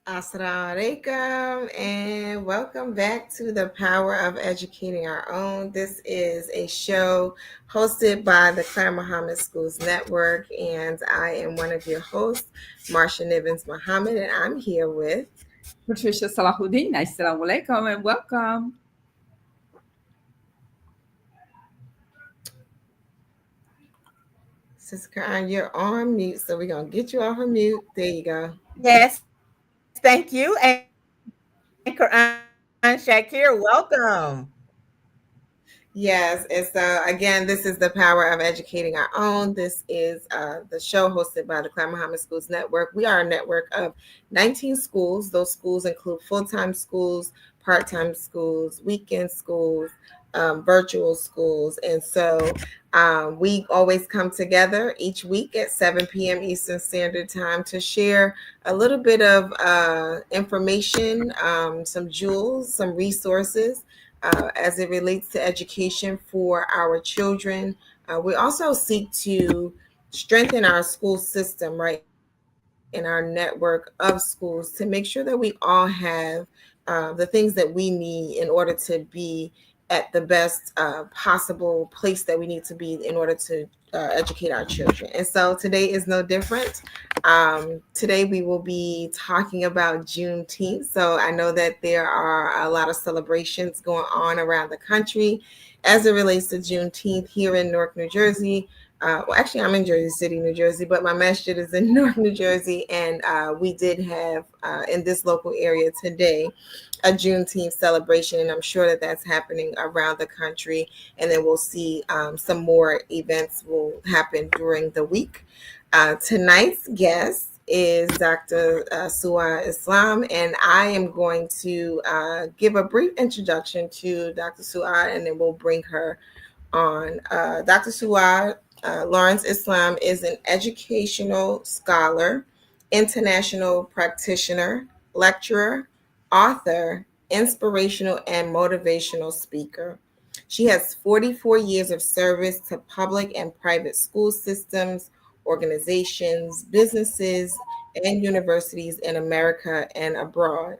Assalamu alaikum and welcome back to the Power of Educating Our Own. This is a show hosted by the Clara Mohammed Schools Network, and I am one of your hosts, Marsha Nivens Mohammed, and I'm here with Patricia Salahuddin. Assalamu alaikum and welcome. Sister Karen. You're on mute, so we're going to get you off of mute. There you go. Yes, thank you. And Quran Shakir, welcome. Yes, and so again, this is the Power of Educating Our Own. This is the show hosted by the Clara Muhammad Schools Network. We are a network of 19 schools. Those schools include full-time schools, part-time schools, weekend schools, virtual schools, and so we always come together each week at 7 p.m. Eastern Standard Time to share a little bit of information, some jewels, some resources as it relates to education for our children. We also seek to strengthen our school system, right, in our network of schools to make sure that we all have the things that we need in order to be at the best possible place that we need to be in order to educate our children. And so today is no different. Today we will be talking about Juneteenth. So I know that there are a lot of celebrations going on around the country as it relates to Juneteenth here in Newark, New Jersey. Well, actually, I'm in Jersey City, New Jersey, but my masjid is in Newark, New Jersey, and we did have in this local area today a Juneteenth celebration, and I'm sure that that's happening around the country. And then we'll see some more events will happen during the week. Tonight's guest is Dr. Suwa Islam, and I am going to give a brief introduction to Dr. Suwa, and then we'll bring her on. Dr. Suwa Lawrence Islam is an educational scholar, international practitioner, lecturer, author, inspirational and motivational speaker. She has 44 years of service to public and private school systems, organizations, businesses, and universities in America and abroad.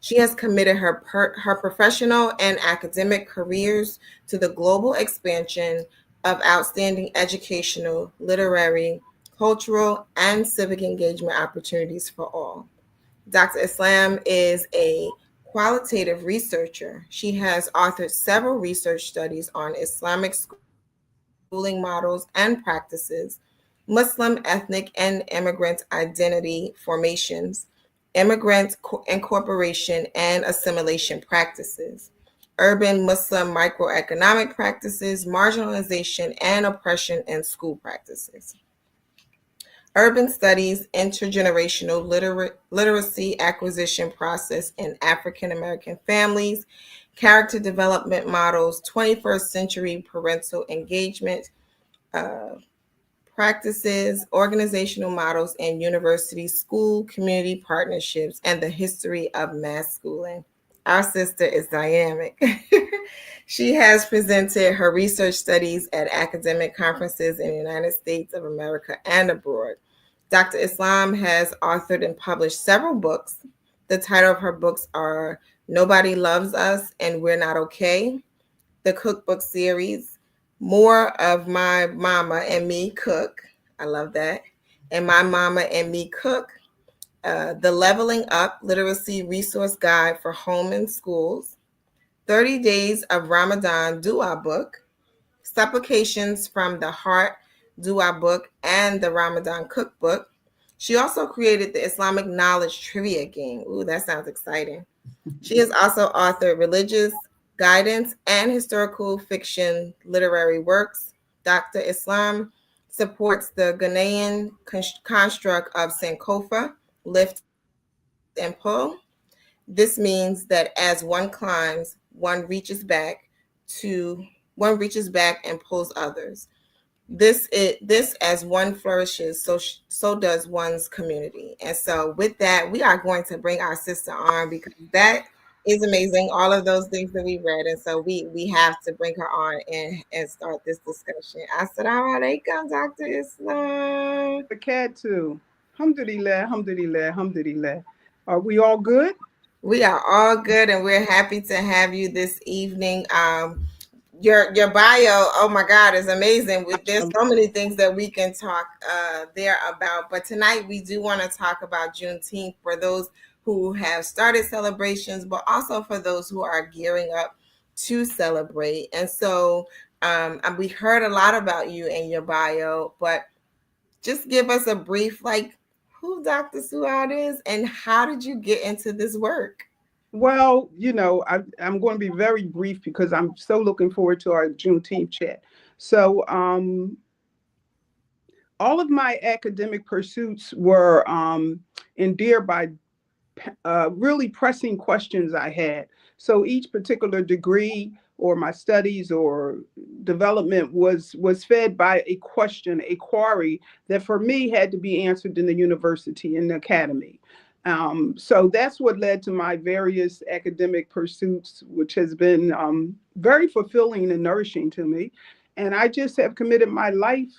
She has committed her professional and academic careers to the global expansion of outstanding educational, literary, cultural, and civic engagement opportunities for all. Dr. Islam is a qualitative researcher. She has authored several research studies on Islamic schooling models and practices, Muslim, ethnic, and immigrant identity formations, immigrant incorporation and assimilation practices, urban Muslim microeconomic practices, marginalization and oppression in school practices, urban studies, intergenerational literacy acquisition process in African American families, character development models, 21st century parental engagement, uh, practices, organizational models, and university school community partnerships, and the history of mass schooling. Our sister is dynamic. She has presented her research studies at academic conferences in the United States of America and abroad. Dr. Islam has authored and published several books. The title of her books are Nobody Loves Us and We're Not Okay, the cookbook series, More of My Mama and Me Cook. I love that. And My Mama and Me Cook, the Leveling Up Literacy Resource Guide for Home and Schools, 30 Days of Ramadan Dua Book, Supplications from the Heart Dua Book, and the Ramadan Cookbook. She also created the Islamic Knowledge Trivia Game. Ooh, that sounds exciting. She has also authored religious guidance and historical fiction literary works. Dr. Islam supports the Ghanaian construct of Sankofa, lift and pull. This means that as one climbs, one reaches back and pulls others. This as one flourishes, so does one's community. And so with that, we are going to bring our sister on because that is amazing. All of those things that we read, and so we have to bring her on and start this discussion. Assalamu alaikum, Dr. Islam. The cat too. Alhamdulillah, alhamdulillah, alhamdulillah. Are we all good? We are all good, and we're happy to have you this evening. Your bio, oh my God, is amazing. There's so many things that we can talk there about, but tonight we do want to talk about Juneteenth for those who have started celebrations, but also for those who are gearing up to celebrate. And so we heard a lot about you in your bio, but just give us a brief, like, who Dr. Suad is and how did you get into this work? Well, I'm going to be very brief because I'm so looking forward to our Juneteenth chat. So, all of my academic pursuits were endeared by really pressing questions I had. So each particular degree or my studies or development was fed by a question, a query that for me had to be answered in the university, in the academy. So that's what led to my various academic pursuits, which has been very fulfilling and nourishing to me. And I just have committed my life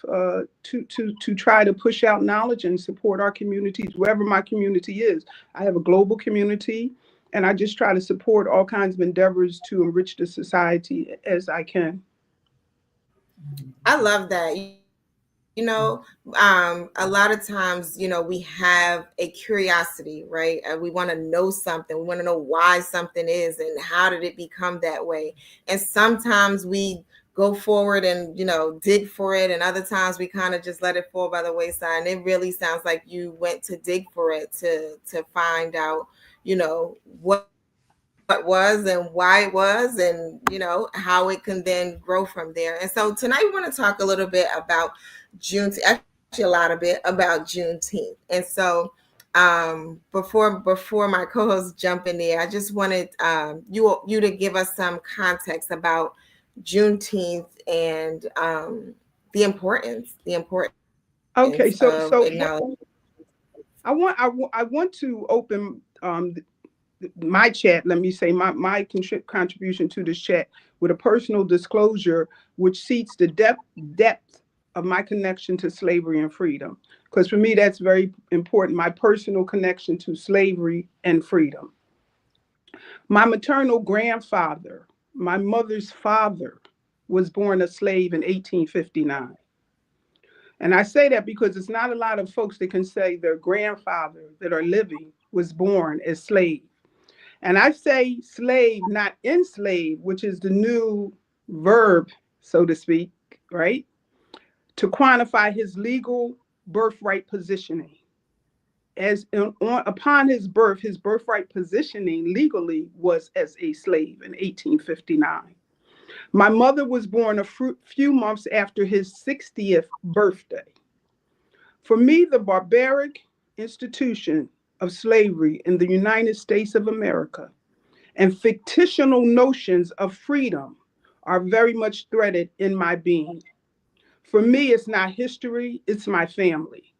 to try to push out knowledge and support our communities, wherever my community is. I have a global community, and I just try to support all kinds of endeavors to enrich the society as I can. I love that. A lot of times, we have a curiosity, right? And we want to know something. We want to know why something is and how did it become that way. And sometimes we go forward and, dig for it. And other times we kind of just let it fall by the wayside. And it really sounds like you went to dig for it to find out, what was and why it was and, how it can then grow from there. And so tonight we want to talk a little bit about Juneteenth, actually a lot of bit about Juneteenth. And so before my co-hosts jump in there, I just wanted you to give us some context about Juneteenth and the importance of Okay, so acknowledging. I want to open my chat. Let me say my contribution to this chat with a personal disclosure, which seeks the depth of my connection to slavery and freedom. Because for me, that's very important. My personal connection to slavery and freedom. My maternal grandfather, my mother's father, was born a slave in 1859. And I say that because it's not a lot of folks that can say their grandfather that are living was born as slave. And I say slave, not enslaved, which is the new verb, so to speak, right? To quantify his legal birthright positioning. Upon his birth, his birthright positioning legally was as a slave in 1859. My mother was born a few months after his 60th birthday. For me, the barbaric institution of slavery in the United States of America and fictional notions of freedom are very much threaded in my being. For me, it's not history, it's my family.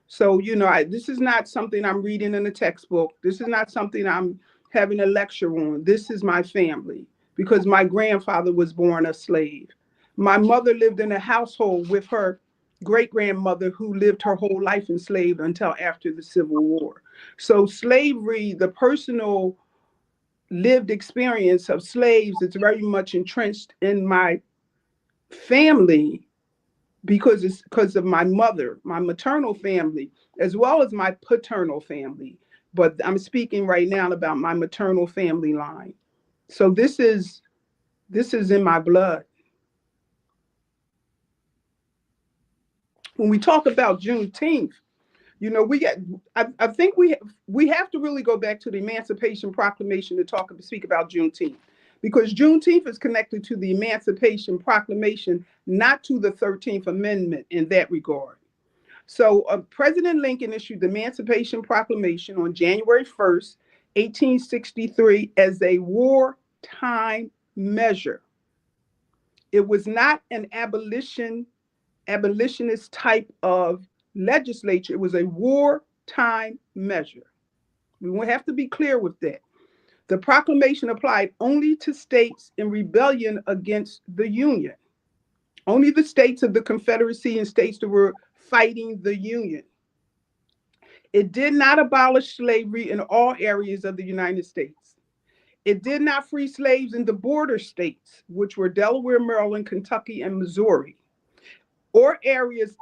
So, this is not something I'm reading in a textbook. This is not something I'm having a lecture on. This is my family because my grandfather was born a slave. My mother lived in a household with her great grandmother who lived her whole life enslaved until after the Civil War. So, slavery, the personal lived experience of slaves, is very much entrenched in my family because it's because of my mother, my maternal family, as well as my paternal family. But I'm speaking right now about my maternal family line. So this is in my blood. When we talk about Juneteenth, we get. I think we have to really go back to the Emancipation Proclamation to speak about Juneteenth, because Juneteenth is connected to the Emancipation Proclamation, not to the 13th Amendment in that regard. So President Lincoln issued the Emancipation Proclamation on January 1st, 1863, as a wartime measure. It was not an abolitionist type of legislature. It was a wartime measure. We will have to be clear with that. The proclamation applied only to states in rebellion against the Union. Only the states of the Confederacy and states that were fighting the Union. It did not abolish slavery in all areas of the United States. It did not free slaves in the border states, which were Delaware, Maryland, Kentucky, and Missouri, or areas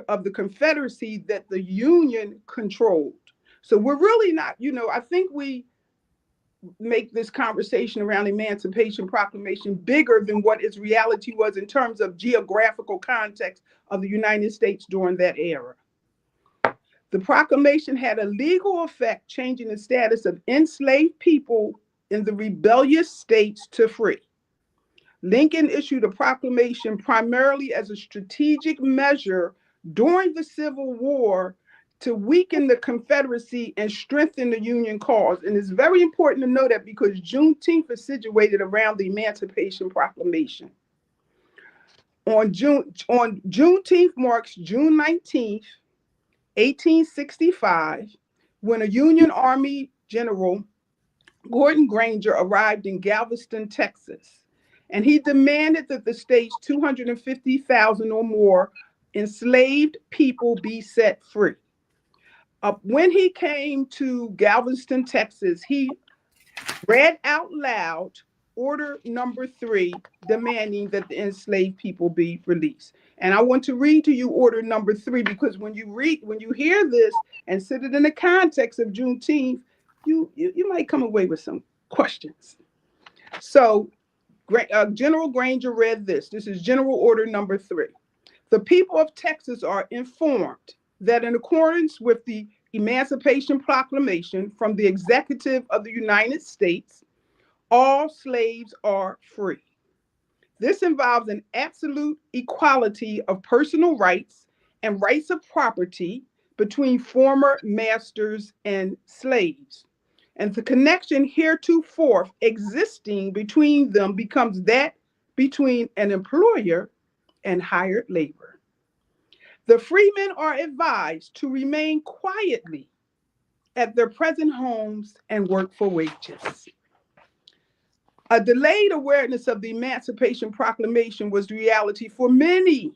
of the Confederacy that the Union controlled. So we're really not, I think we make this conversation around Emancipation Proclamation bigger than what its reality was in terms of geographical context of the United States during that era. The proclamation had a legal effect, changing the status of enslaved people in the rebellious states to free. Lincoln issued a proclamation primarily as a strategic measure during the Civil War to weaken the Confederacy and strengthen the Union cause. And it's very important to know that because Juneteenth is situated around the Emancipation Proclamation. Juneteenth marks June 19th, 1865, when a Union Army General, Gordon Granger, arrived in Galveston, Texas. And he demanded that the state's 250,000 or more enslaved people be set free. When he came to Galveston, Texas, he read out loud Order Number 3, demanding that the enslaved people be released. And I want to read to you Order Number 3 because when you hear this and sit it in the context of Juneteenth, you might come away with some questions. So General Granger read this. This is General Order Number 3. The people of Texas are informed that in accordance with the Emancipation Proclamation from the Executive of the United States, all slaves are free. This involves an absolute equality of personal rights and rights of property between former masters and slaves. And the connection heretofore existing between them becomes that between an employer and hired labor. The freemen are advised to remain quietly at their present homes and work for wages. A delayed awareness of the Emancipation Proclamation was the reality for many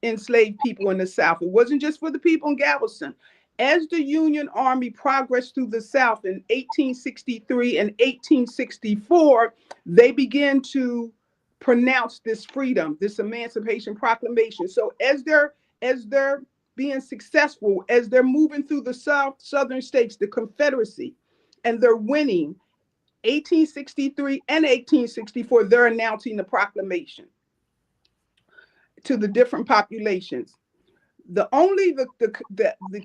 enslaved people in the South. It wasn't just for the people in Galveston. As the Union Army progressed through the South in 1863 and 1864, they began to pronounce this freedom, this Emancipation Proclamation. So as they're being successful, as they're moving through the southern states, the Confederacy, and they're winning, 1863 and 1864, they're announcing the proclamation to the different populations. The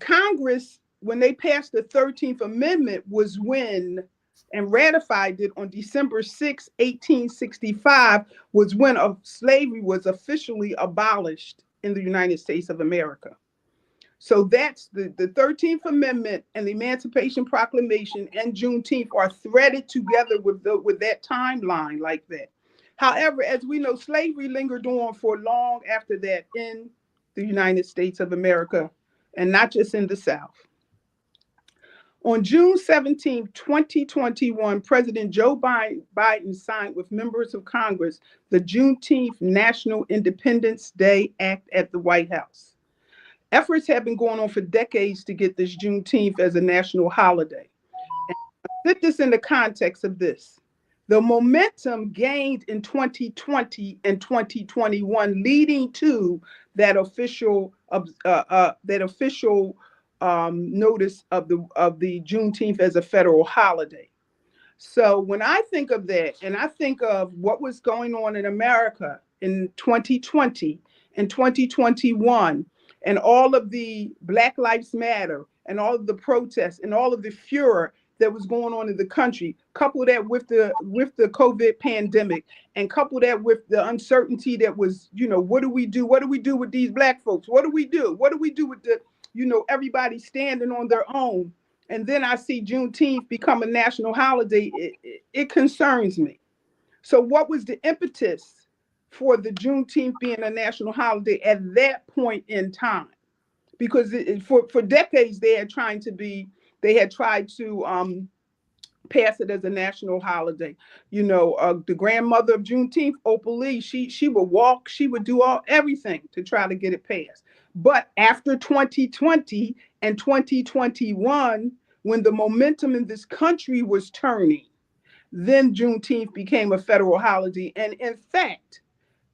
Congress, when they passed the 13th Amendment, was when, and ratified it on December 6, 1865, was when slavery was officially abolished in the United States of America. So that's the 13th Amendment and the Emancipation Proclamation and Juneteenth are threaded together with that timeline like that. However, as we know, slavery lingered on for long after that in the United States of America, and not just in the South. On June 17, 2021, President Joe Biden signed with members of Congress the Juneteenth National Independence Day Act at the White House. Efforts have been going on for decades to get this Juneteenth as a national holiday. And put this in the context of this. The momentum gained in 2020 and 2021, leading to that official notice of the Juneteenth as a federal holiday. So when I think of that, and I think of what was going on in America in 2020 and 2021, and all of the Black Lives Matter, and all of the protests, and all of the furor that was going on in the country, couple that with the COVID pandemic, and couple that with the uncertainty that was, what do we do? What do we do with these Black folks? What do we do? What do we do with the, everybody standing on their own? And then I see Juneteenth become a national holiday. It concerns me. So what was the impetus for the Juneteenth being a national holiday at that point in time? Because for decades they had tried to pass it as a national holiday. The grandmother of Juneteenth, Opal Lee, she would walk, she would do everything to try to get it passed. But after 2020 and 2021, when the momentum in this country was turning, then Juneteenth became a federal holiday. And in fact,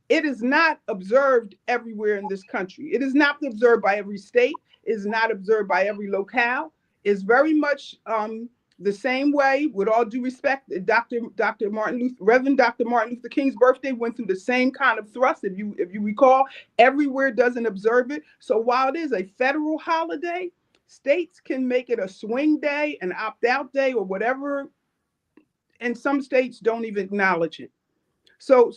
it is not observed everywhere in this country. It is not observed by every state. It is not observed by every locale. It's very much the same way, with all due respect, Reverend Dr. Martin Luther King's birthday went through the same kind of thrust. If you recall, everywhere doesn't observe it. So while it is a federal holiday, states can make it a swing day, an opt-out day, or whatever, and some states don't even acknowledge it. So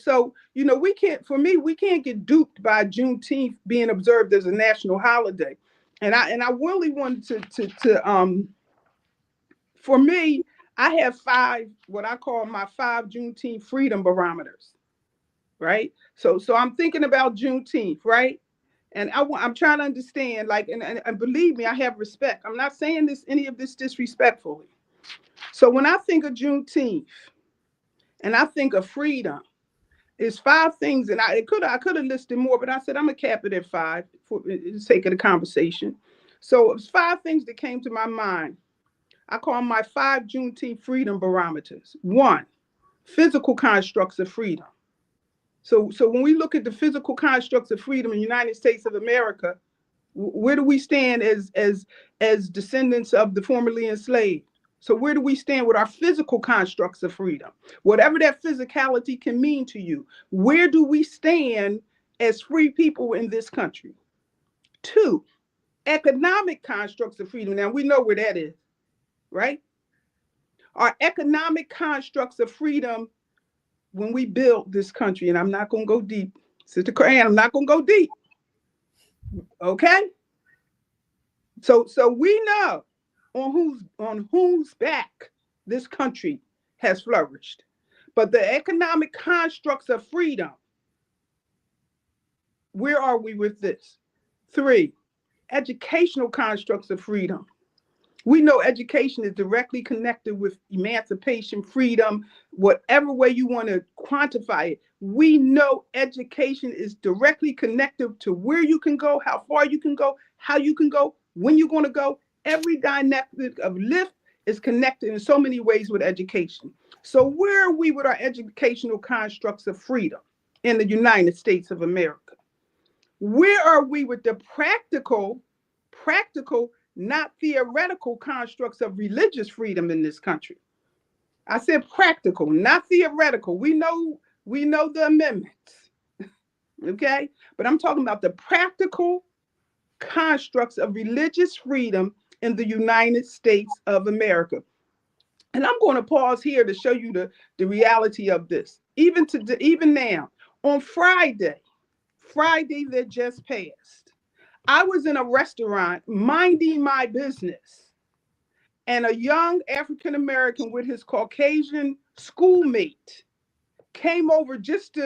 we can't get duped by Juneteenth being observed as a national holiday. And I really wanted to for me, I have what I call my 5 Juneteenth freedom barometers, right? So I'm thinking about Juneteenth, right? And I'm trying to understand, like, and believe me, I have respect. I'm not saying any of this disrespectfully. So when I think of Juneteenth and I think of freedom, it's 5 things, and I could have listed more, but I said I'm gonna cap it at 5 for the sake of the conversation. So it's 5 things that came to my mind. I call my 5 Juneteenth freedom barometers. 1, physical constructs of freedom. So when we look at the physical constructs of freedom in the United States of America, where do we stand as descendants of the formerly enslaved? So where do we stand with our physical constructs of freedom? Whatever that physicality can mean to you, where do we stand as free people in this country? 2, economic constructs of freedom. Now we know where that is, right? Our economic constructs of freedom when we built this country, and I'm not going to go deep, Sister Clara, I'm not going to go deep. Okay? So we know on whose back this country has flourished. But the economic constructs of freedom, where are we with this? 3, educational constructs of freedom. We know education is directly connected with emancipation, freedom, whatever way you want to quantify it. We know education is directly connected to where you can go, how far you can go, how you can go, when you're going to go. Every dynamic of lift is connected in so many ways with education. So where are we with our educational constructs of freedom in the United States of America? Where are we with the practical, not theoretical constructs of religious freedom in this country? I said practical, not theoretical. We know the amendments, okay? But I'm talking about the practical constructs of religious freedom in the United States of America. And I'm going to pause here to show you the reality of this. Even now, on Friday that just passed, I was in a restaurant minding my business, and a young African American with his Caucasian schoolmate came over just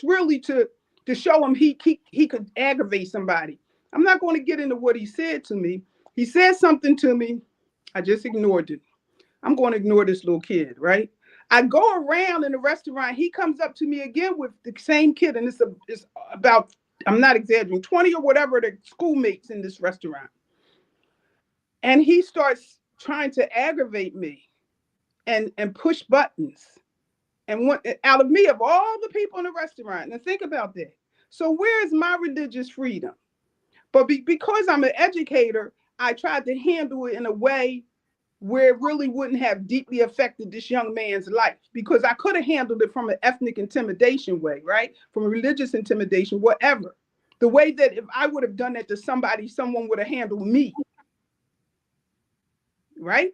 really to show him he could aggravate somebody. I'm not going to get into what he said to me. He said something to me. I just ignored it. I'm going to ignore this little kid, right? I go around in the restaurant. He comes up to me again with the same kid, and it's about, I'm not exaggerating, 20 or whatever the schoolmates in this restaurant. And he starts trying to aggravate me and push buttons. And out of me, of all the people in the restaurant, now think about that. So where is my religious freedom? But because I'm an educator, I tried to handle it in a way where it really wouldn't have deeply affected this young man's life, because I could have handled it from an ethnic intimidation way, right? From a religious intimidation, whatever. The way that if I would have done that to somebody, someone would have handled me, right?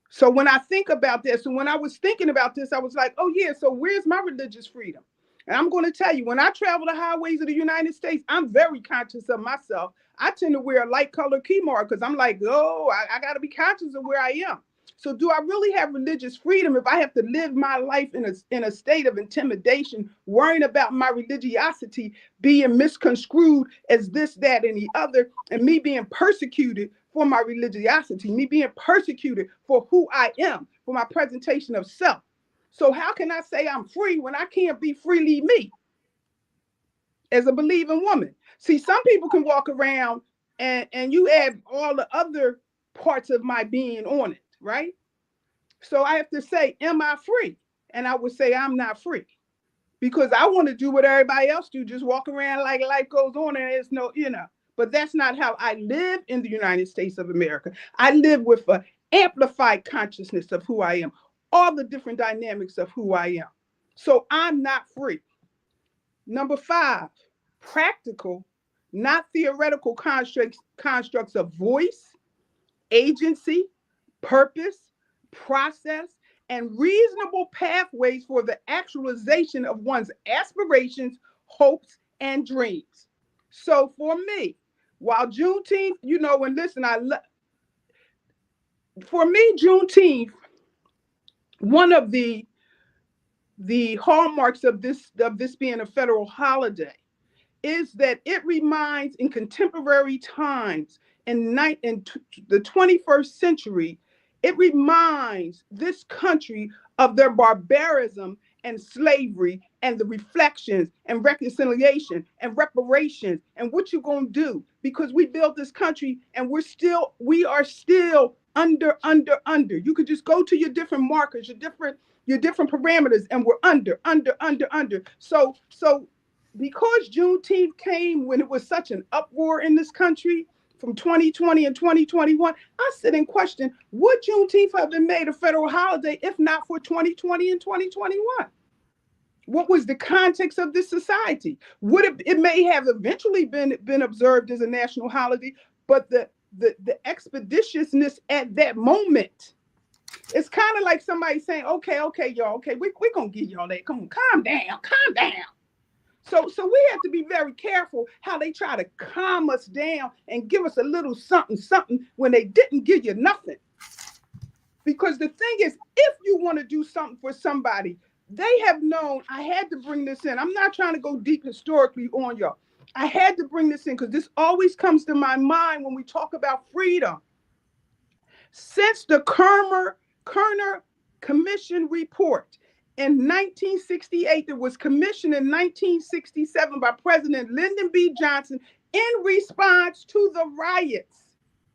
So when I think about this, and when I was thinking about this, I was like, oh yeah, so where's my religious freedom? And I'm going to tell you, when I travel the highways of the United States, I'm very conscious of myself. I tend to wear a light color key mark because I'm like, oh, I got to be conscious of where I am. So do I really have religious freedom if I have to live my life in a state of intimidation, worrying about my religiosity being misconstrued as this, that, and the other, and me being persecuted for my religiosity, me being persecuted for who I am, for my presentation of self? So how can I say I'm free when I can't be freely me as a believing woman? See, some people can walk around and you add all the other parts of my being on it, right? So I have to say, am I free? And I would say I'm not free, because I want to do what everybody else do, just walk around like life goes on and there's no, but that's not how I live in the United States of America. I live with an amplified consciousness of who I am, all the different dynamics of who I am. So I'm not free. Number 5, practical, not theoretical constructs of voice, agency, purpose, process, and reasonable pathways for the actualization of one's aspirations, hopes, and dreams. So for me, while Juneteenth, and listen, for me, Juneteenth, one of the hallmarks of this being a federal holiday is that it reminds in contemporary times, in the 21st century, it reminds this country of their barbarism and slavery and the reflections and reconciliation and reparations and what you're going to do, because we built this country and we are still under. You could just go to your different markers, your different parameters, and we're under. So because Juneteenth came when it was such an uproar in this country from 2020 and 2021, I sit and question, would Juneteenth have been made a federal holiday if not for 2020 and 2021? What was the context of this society? It may have eventually been observed as a national holiday, but the expeditiousness at that moment, it's kind of like somebody saying, okay, y'all, okay, we're going to give y'all that. Come on, calm down. So we have to be very careful how they try to calm us down and give us a little something when they didn't give you nothing. Because the thing is, if you want to do something for somebody, they have known. I had to bring this in. I'm not trying to go deep historically on y'all. I had to bring this in because this always comes to my mind when we talk about freedom. Since the Kerner Commission report in 1968, it was commissioned in 1967 by President Lyndon B. Johnson in response to the riots.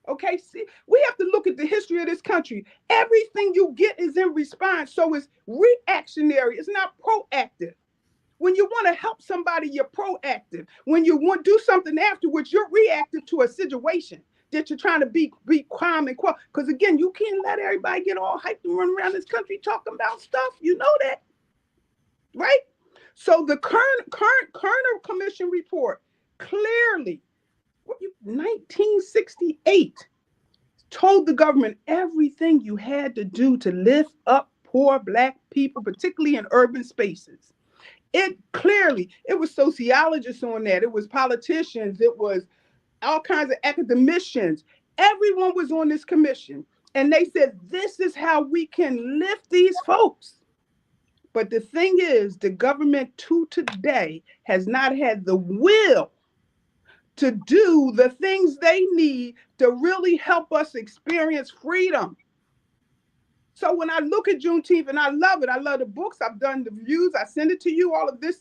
Okay, see, we have to look at the history of this country. Everything you get is in response, so it's reactionary. It's not proactive. When you want to help somebody, you're proactive. When you want to do something afterwards, you're reactive to a situation that you're trying to be calm and quiet. Because again, you can't let everybody get all hyped and run around this country talking about stuff. You know that, right? So the Kerner Commission report clearly, 1968, told the government everything you had to do to lift up poor Black people, particularly in urban spaces. It was sociologists on that. It was politicians. It was all kinds of academicians. Everyone was on this commission. And they said, this is how we can lift these folks. But the thing is, the government to today has not had the will to do the things they need to really help us experience freedom. So when I look at Juneteenth, and I love it, I love the books, I've done the reviews, I send it to you, all of this,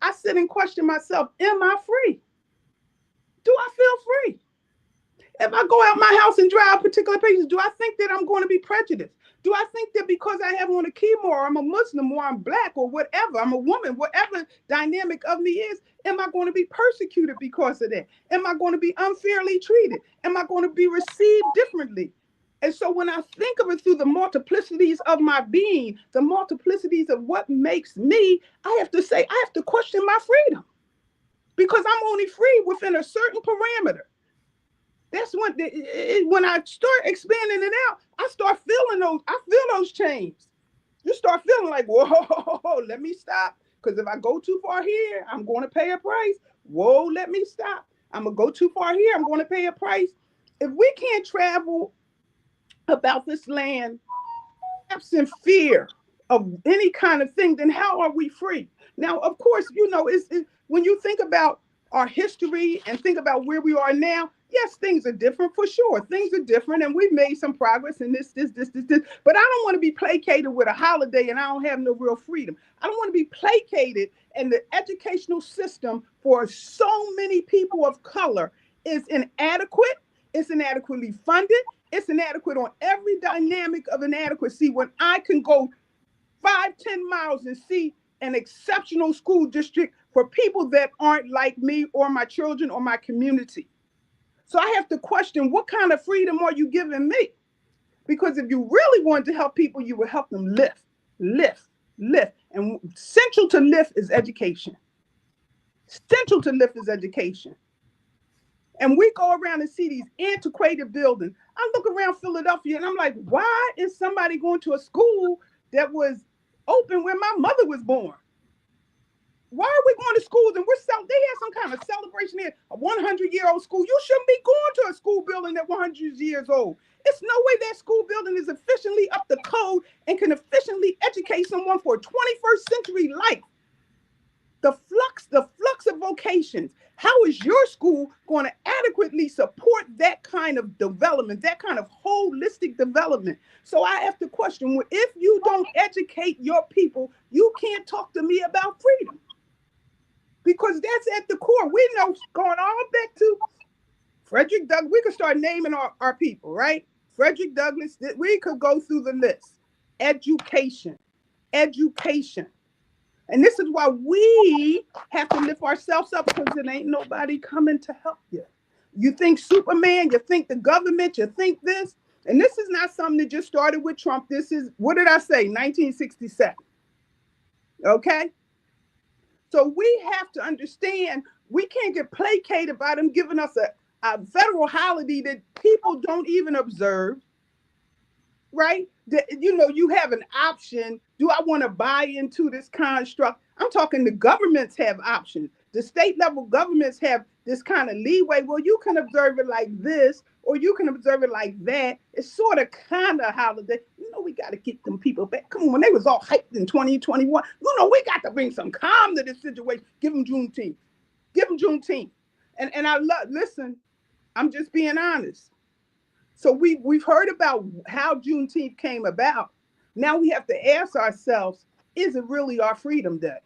I sit and question myself, am I free? Do I feel free? If I go out my house and drive particular places, do I think that I'm going to be prejudiced? Do I think that because I have on a keyboard, or I'm a Muslim, or I'm Black, or whatever, I'm a woman, whatever dynamic of me is, am I going to be persecuted because of that? Am I going to be unfairly treated? Am I going to be received differently? And so when I think of it through the multiplicities of my being, the multiplicities of what makes me, I have to say, I have to question my freedom, because I'm only free within a certain parameter. That's when I start expanding it out, I start feeling those chains. You start feeling like, whoa, let me stop. Because if I go too far here, I'm going to pay a price. Whoa, let me stop. I'm going to go too far here, I'm going to pay a price. If we can't travel about this land absent fear of any kind of thing, then how are we free? Now, of course, when you think about our history and think about where we are now, yes, things are different for sure. Things are different, and we've made some progress in this. But I don't want to be placated with a holiday and I don't have no real freedom. I don't want to be placated in the educational system for so many people of color is inadequate. It's inadequately funded. It's inadequate on every dynamic of inadequacy. When I can go 5-10 miles and see an exceptional school district for people that aren't like me or my children or my community. So I have to question, what kind of freedom are you giving me? Because if you really wanted to help people, you would help them lift. And central to lift is education. Central to lift is education. And we go around and see these antiquated buildings. I look around Philadelphia and I'm like, why is somebody going to a school that was open when my mother was born? Why are we going to schools and they had some kind of celebration here, a 100-year-old school. You shouldn't be going to a school building that 100 years old. It's no way that school building is efficiently up to code and can efficiently educate someone for a 21st century life. The flux of vocations. How is your school going to adequately support that kind of development, that kind of holistic development? So I have to question, well, if you don't educate your people, you can't talk to me about freedom. Because that's at the core. We know, going all back to Frederick Douglass, we could start naming our people, right? Frederick Douglass, we could go through the list. Education. And this is why we have to lift ourselves up, because it ain't nobody coming to help you. You think Superman, you think the government, you think this. And this is not something that just started with Trump. This is, what did I say, 1967. Okay? So we have to understand, we can't get placated by them giving us a federal holiday that people don't even observe, right? You have an option. Do I want to buy into this construct? I'm talking the governments have options. The state level governments have this kind of leeway. Well, you can observe it like this, or you can observe it like that. It's sort of kind of holiday. We got to get them people back. Come on, when they was all hyped in 2021, we got to bring some calm to this situation. Give them Juneteenth. And listen, I'm just being honest. So we've heard about how Juneteenth came about. Now we have to ask ourselves, is it really our Freedom Day?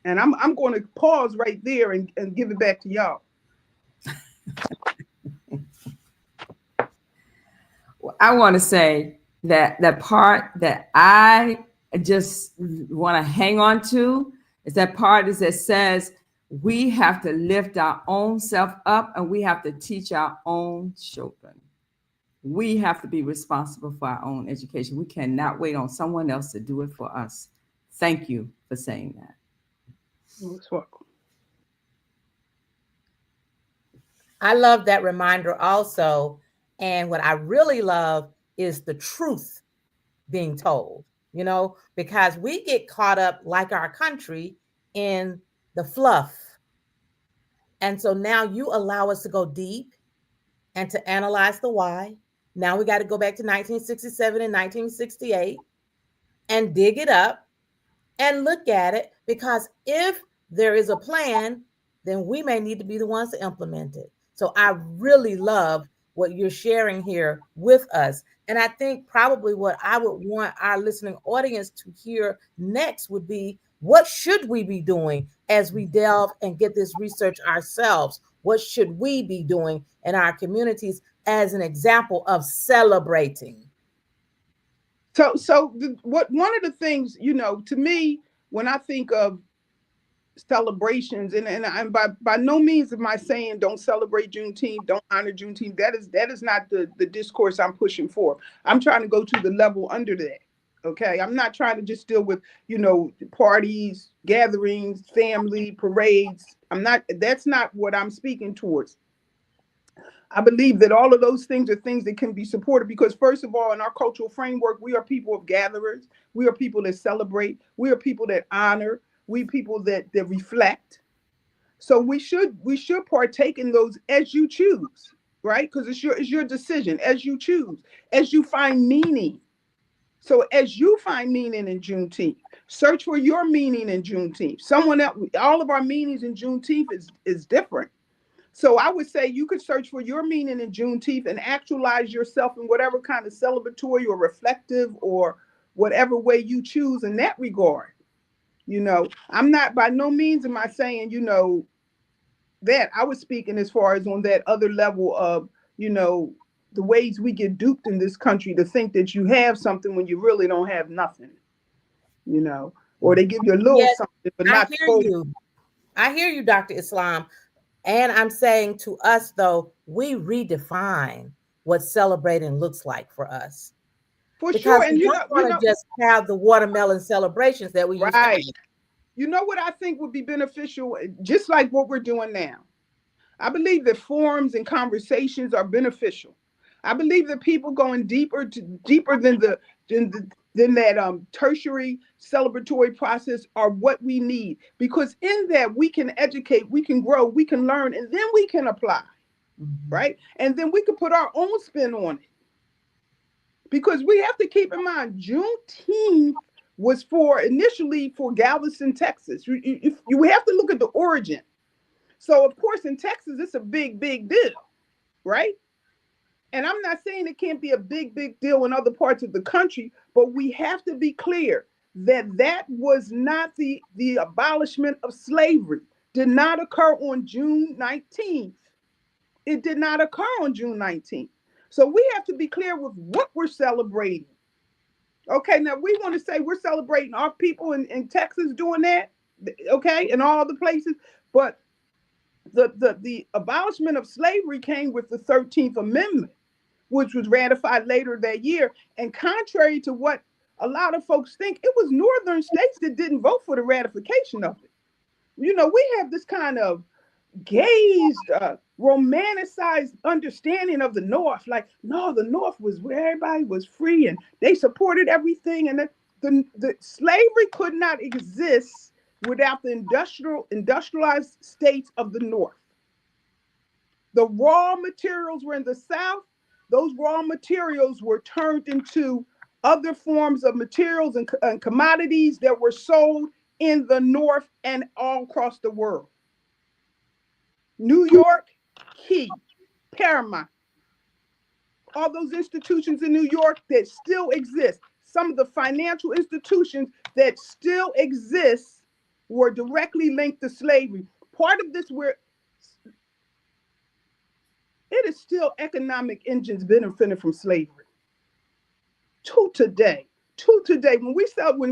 And I'm going to pause right there and give it back to y'all. I want to say that the part that I just want to hang on to is that part that says we have to lift our own self up and we have to teach our own children. We have to be responsible for our own education. We cannot wait on someone else to do it for us. Thank you for saying that. Most welcome. I love that reminder also. And what I really love is the truth being told, because we get caught up, like our country, in the fluff. And so now you allow us to go deep and to analyze the why. Now we got to go back to 1967 and 1968 and dig it up and look at it, because if there is a plan, then we may need to be the ones to implement it. So I really love what you're sharing here with us. And I think probably what I would want our listening audience to hear next would be, what should we be doing as we delve and get this research ourselves? What should we be doing in our communities as an example of celebrating? So one of the things, to me, when I think of celebrations, and by no means am I saying don't celebrate Juneteenth, don't honor Juneteenth. That is not the discourse I'm pushing for. I'm trying to go to the level under that. Okay, I'm not trying to just deal with parties, gatherings, family, parades. That's not what I'm speaking towards. I believe that all of those things are things that can be supported, because first of all, in our cultural framework, we are people of gatherers. We are people that celebrate. We are people that honor. We people that reflect. So we should partake in those as you choose, right? Because it's your decision, as you choose, as you find meaning. So as you find meaning in Juneteenth, search for your meaning in Juneteenth. Someone else, all of our meanings in Juneteenth is different. So I would say you could search for your meaning in Juneteenth and actualize yourself in whatever kind of celebratory or reflective or whatever way you choose in that regard. You know, I'm not, by no means am I saying, you know, that I was speaking as far as on that other level of, you know, the ways we get duped in this country to think that you have something when you really don't have nothing, you know, or they give you a little Yes, something, but I not hear total. you. I hear you, Dr. Islam. And I'm saying to us, though, we redefine what celebrating looks like for us, For sure. because we And don't want to just have the watermelon celebrations that we used to right. have. You know what I think would be beneficial, just like what we're doing now. I believe that forums and conversations are beneficial. I believe that people going deeper than that tertiary celebratory process are what we need, because in that we can educate, we can grow, we can learn, and then we can apply, Mhm. right? And then we can put our own spin on it, because we have to keep in mind Juneteenth was for initially for Galveston, Texas. You have to look at the origin. So of course in Texas it's a big deal, right? And I'm not saying it can't be a big deal in other parts of the country, but we have to be clear that that was not the abolishment of slavery. Did not occur on June 19th. It did not occur on June 19th. So we have to be clear with what we're celebrating. Okay, now we want to say we're celebrating our people in Texas doing that, okay, in all the places, but the abolishment of slavery came with the 13th Amendment, which was ratified later that year. And contrary to what a lot of folks think, it was northern states that didn't vote for the ratification of it. You know, we have this kind of gazed, romanticized understanding of the North. Like, no, the North was where everybody was free and they supported everything. And the slavery could not exist without the industrialized states of the North. The raw materials were in the South. Those raw materials were turned into other forms of materials and commodities that were sold in the North and all across the world. New York, key, paramount. All those institutions in New York that still exist, some of the financial institutions that still exist were directly linked to slavery. Part of this where it is still economic engines benefiting from slavery to today. To today, when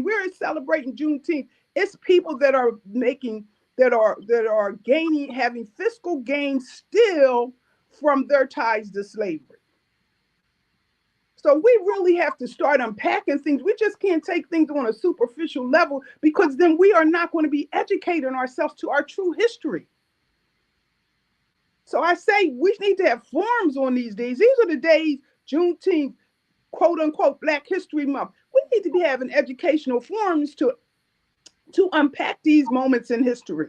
we're celebrating Juneteenth, it's people that are making that are gaining, having fiscal gains still from their ties to slavery. So we really have to start unpacking things. We just can't take things on a superficial level, because then we are not going to be educating ourselves to our true history. So I say we need to have forums on these days. These are the days, Juneteenth, quote unquote, Black History Month. We need to be having educational forums to unpack these moments in history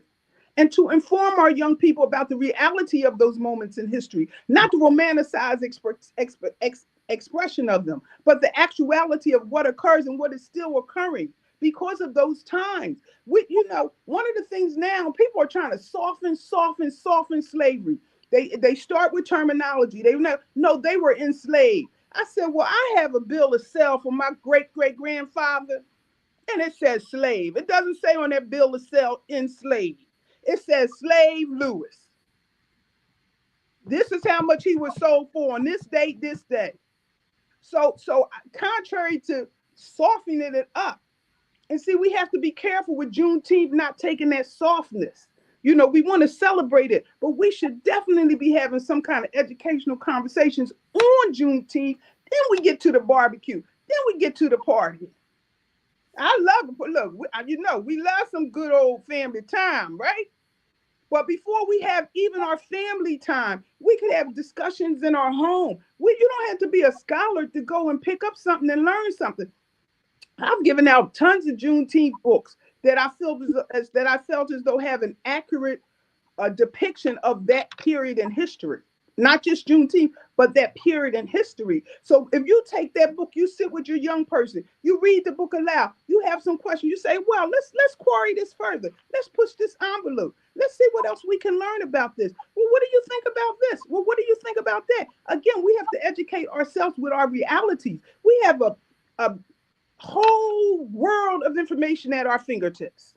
and to inform our young people about the reality of those moments in history, not the romanticized expression of them, but the actuality of what occurs and what is still occurring because of those times. One of the things now, people are trying to soften slavery. They start with terminology. They know, no, they were enslaved. I said, well, I have a bill of sale from my great grandfather, and it says slave. It doesn't say on that bill of sale enslaved. It says slave Lewis. This is how much he was sold for on this date, this day. So contrary to softening it up, and see, we have to be careful with Juneteenth not taking that softness. We want to celebrate it, but we should definitely be having some kind of educational conversations on Juneteenth. Then we get to the barbecue. Then we get to the party. I love it. Look, we love some good old family time, right? But before we have even our family time, we could have discussions in our home. You don't have to be a scholar to go and pick up something and learn something. I've given out tons of Juneteenth books that I felt as though have an accurate depiction of that period in history. Not just Juneteenth, but that period in history. So if you take that book, you sit with your young person, you read the book aloud, you have some questions, you say, well, let's query this further. Let's push this envelope. Let's see what else we can learn about this. Well, what do you think about this? Well, what do you think about that? Again, we have to educate ourselves with our realities. We have a whole world of information at our fingertips.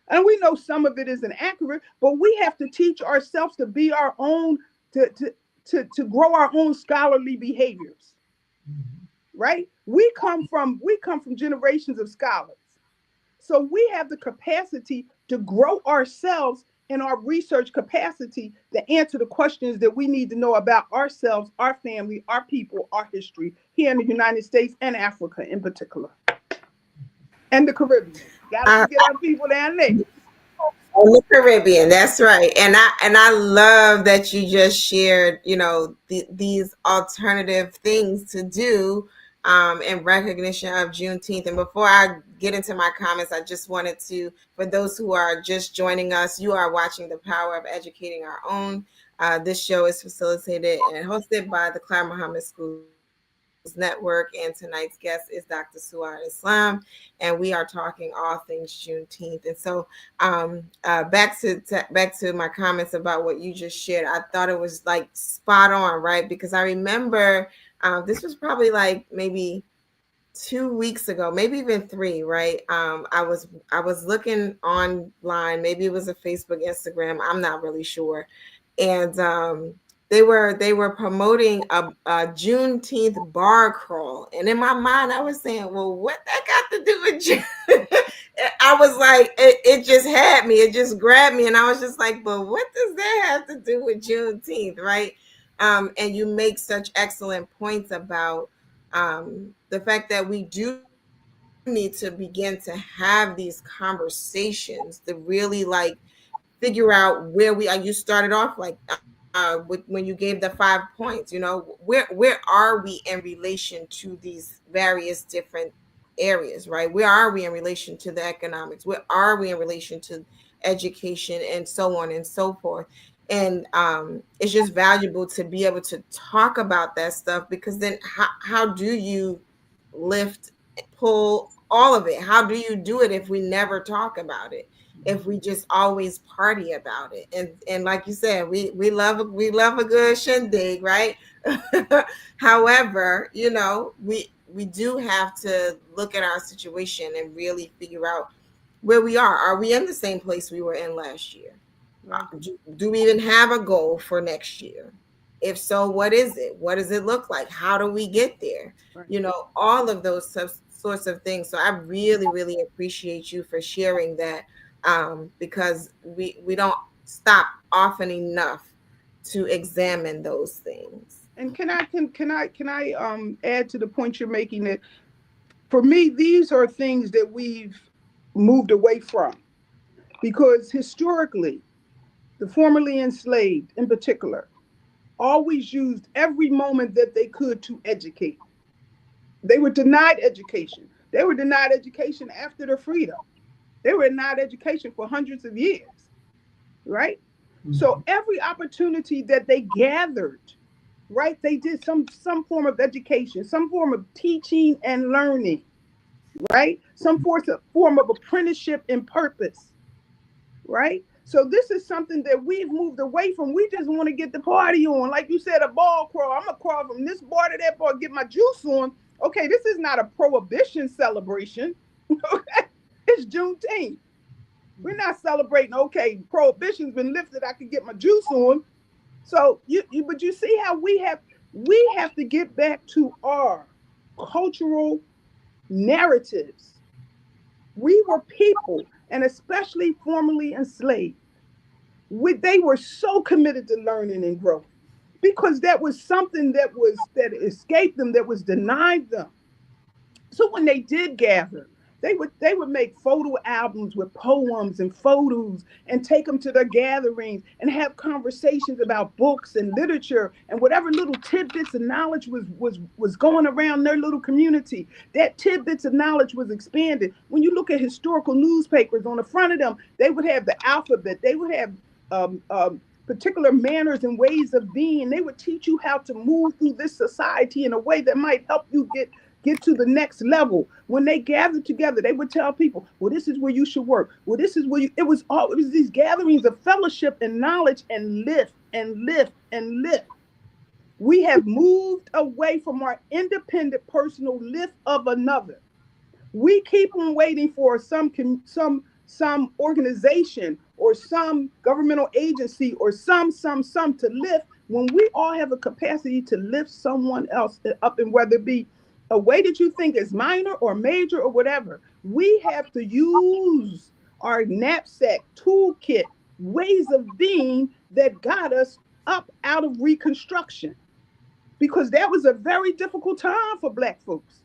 And we know some of it is inaccurate, but we have to teach ourselves to be our own, to grow our own scholarly behaviors, right? We come from generations of scholars. So we have the capacity to grow ourselves in our research capacity to answer the questions that we need to know about ourselves, our family, our people, our history here in the United States and Africa in particular, and the Caribbean. Got to Uh, forget our people down there. In the Caribbean, that's right. And I love that you just shared, these alternative things to do in recognition of Juneteenth. And before I get into my comments, I just wanted to, for those who are just joining us, you are watching The Power of Educating Our Own. This show is facilitated and hosted by the Clara Mohammed Schools Network, and tonight's guest is Dr. Suad Islam, and we are talking all things Juneteenth. And so, back to my comments about what you just shared. I thought it was like spot on, right? Because I remember this was probably like maybe 2 weeks ago, maybe even three, right? I was looking online, maybe it was a Facebook, Instagram, I'm not really sure, and they were promoting a Juneteenth bar crawl, and in my mind, I was saying, well, what that got to do with June? I was like, it just had me, it just grabbed me, and I was just like, but what does that have to do with Juneteenth, right? And you make such excellent points about the fact that we do need to begin to have these conversations to really like figure out where we are. You started off like when you gave the 5 points. Where are we in relation to these various different areas, right? Where are we in relation to the economics? Where are we in relation to education, and so on and so forth? And it's just valuable to be able to talk about that stuff, because then how do you lift, pull all of it? How do you do it if we never talk about it, if we just always party about it? And like you said, we love a good shindig, right? However, we do have to look at our situation and really figure out where we are. Are we in the same place we were in last year? Right. Do we even have a goal for next year? If so, what is it? What does it look like? How do we get there? Right. All of those sorts of things. So I really, really appreciate you for sharing that, because we don't stop often enough to examine those things. And can I add to the point you're making, that for me these are things that we've moved away from, because historically the formerly enslaved in particular always used every moment that they could to educate. They were denied education. They were denied education after their freedom. They were denied education for hundreds of years, right? So every opportunity that they gathered, right, they did some form of education, some form of teaching and learning, right? Some form of apprenticeship and purpose, right? So this is something that we've moved away from. We just want to get the party on. Like you said, a ball crawl. I'm going to crawl from this bar to that bar, get my juice on. Okay, this is not a prohibition celebration. Okay, it's Juneteenth. We're not celebrating, okay, prohibition's been lifted, I can get my juice on. So but you see how we have to get back to our cultural narratives. We were people, and especially formerly enslaved. They were so committed to learning and growth, because that was something that escaped them, that was denied them. So when they did gather, they would make photo albums with poems and photos and take them to their gatherings and have conversations about books and literature and whatever little tidbits of knowledge was going around their little community. That tidbits of knowledge was expanded. When you look at historical newspapers, on the front of them, they would have the alphabet. They would have particular manners and ways of being. They would teach you how to move through this society in a way that might help you get to the next level. When they gathered together, they would tell people, well, this is where you should work. Well, this is where it was these gatherings of fellowship and knowledge, and lift and lift and lift. We have moved away from our independent personal lift of another. We keep on waiting for some organization or some governmental agency or some to lift, when we all have a capacity to lift someone else up, and whether it be a way that you think is minor or major or whatever. We have to use our knapsack toolkit ways of being that got us up out of Reconstruction, because that was a very difficult time for Black folks.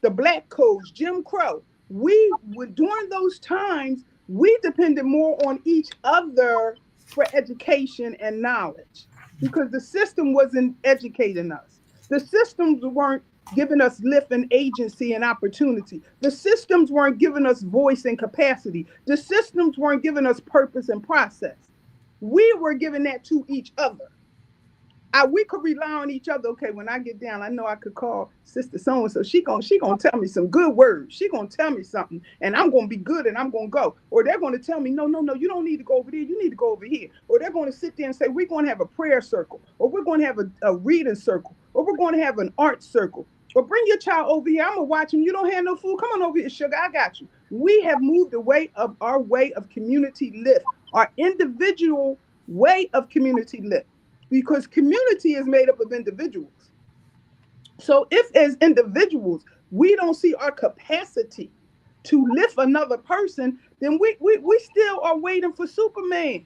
The Black codes, Jim Crow. We would, during those times, we depended more on each other for education and knowledge, because the system wasn't educating us. The systems weren't giving us lift and agency and opportunity. The systems weren't giving us voice and capacity. The systems weren't giving us purpose and process. We were giving that to each other. We could rely on each other. Okay, when I get down, I know I could call Sister so and so. She gonna tell me some good words. She gonna tell me something, and I'm gonna be good, and I'm gonna go. Or they're gonna tell me, no, you don't need to go over there. You need to go over here. Or they're gonna sit there and say, we're gonna have a prayer circle, or we're gonna have a reading circle, or we're gonna have an art circle. Or bring your child over here. I'm gonna watch him. You don't have no food. Come on over here, sugar. I got you. We have moved away of our way of community lift, our individual way of community lift, because community is made up of individuals. So if as individuals, we don't see our capacity to lift another person, then we still are waiting for Superman.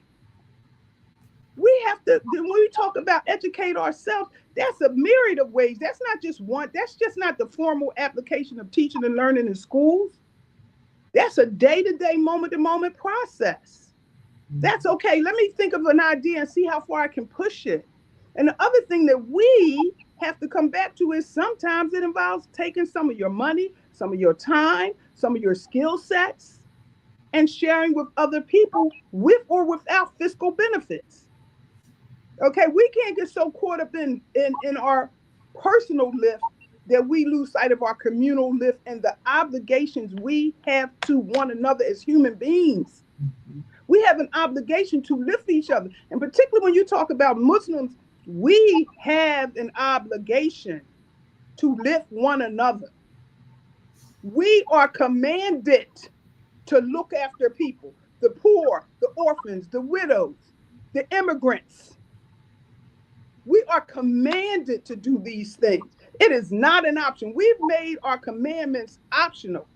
We have to, when we talk about educate ourselves, that's a myriad of ways. That's not just one, that's just not the formal application of teaching and learning in schools. That's a day-to-day, moment-to-moment process. That's okay. Let me think of an idea and see how far I can push it. And the other thing that we have to come back to is sometimes it involves taking some of your money, some of your time, some of your skill sets, and sharing with other people with or without fiscal benefits. Okay, we can't get so caught up in our personal lift that we lose sight of our communal lift and the obligations we have to one another as human beings. We have an obligation to lift each other. And particularly when you talk about Muslims, we have an obligation to lift one another. We are commanded to look after people, the poor, the orphans, the widows, the immigrants. We are commanded to do these things. It is not an option. We've made our commandments optional.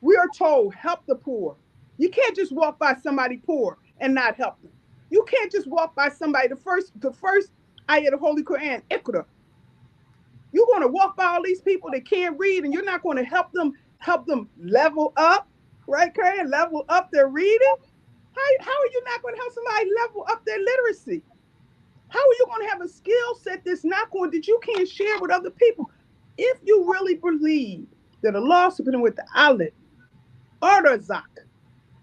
We are told, help the poor. You can't just walk by somebody poor and not help them. You can't just walk by somebody. The first ayah of the Holy Quran, Iqra. You're going to walk by all these people that can't read, and you're not going to help them level up, right, Karen? Level up their reading. How are you not going to help somebody level up their literacy? How are you going to have a skill set that you can't share with other people? If you really believe that Allah subhanahu wa ta'ala, Arzak,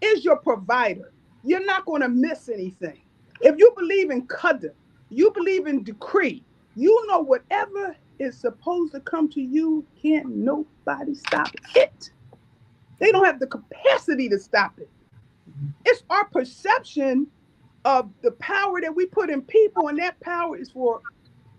is your provider, you're not going to miss anything. If you believe in qadr, you believe in decree, you know whatever is supposed to come to you, can't nobody stop it. They don't have the capacity to stop it. It's our perception of the power that we put in people, and that power is for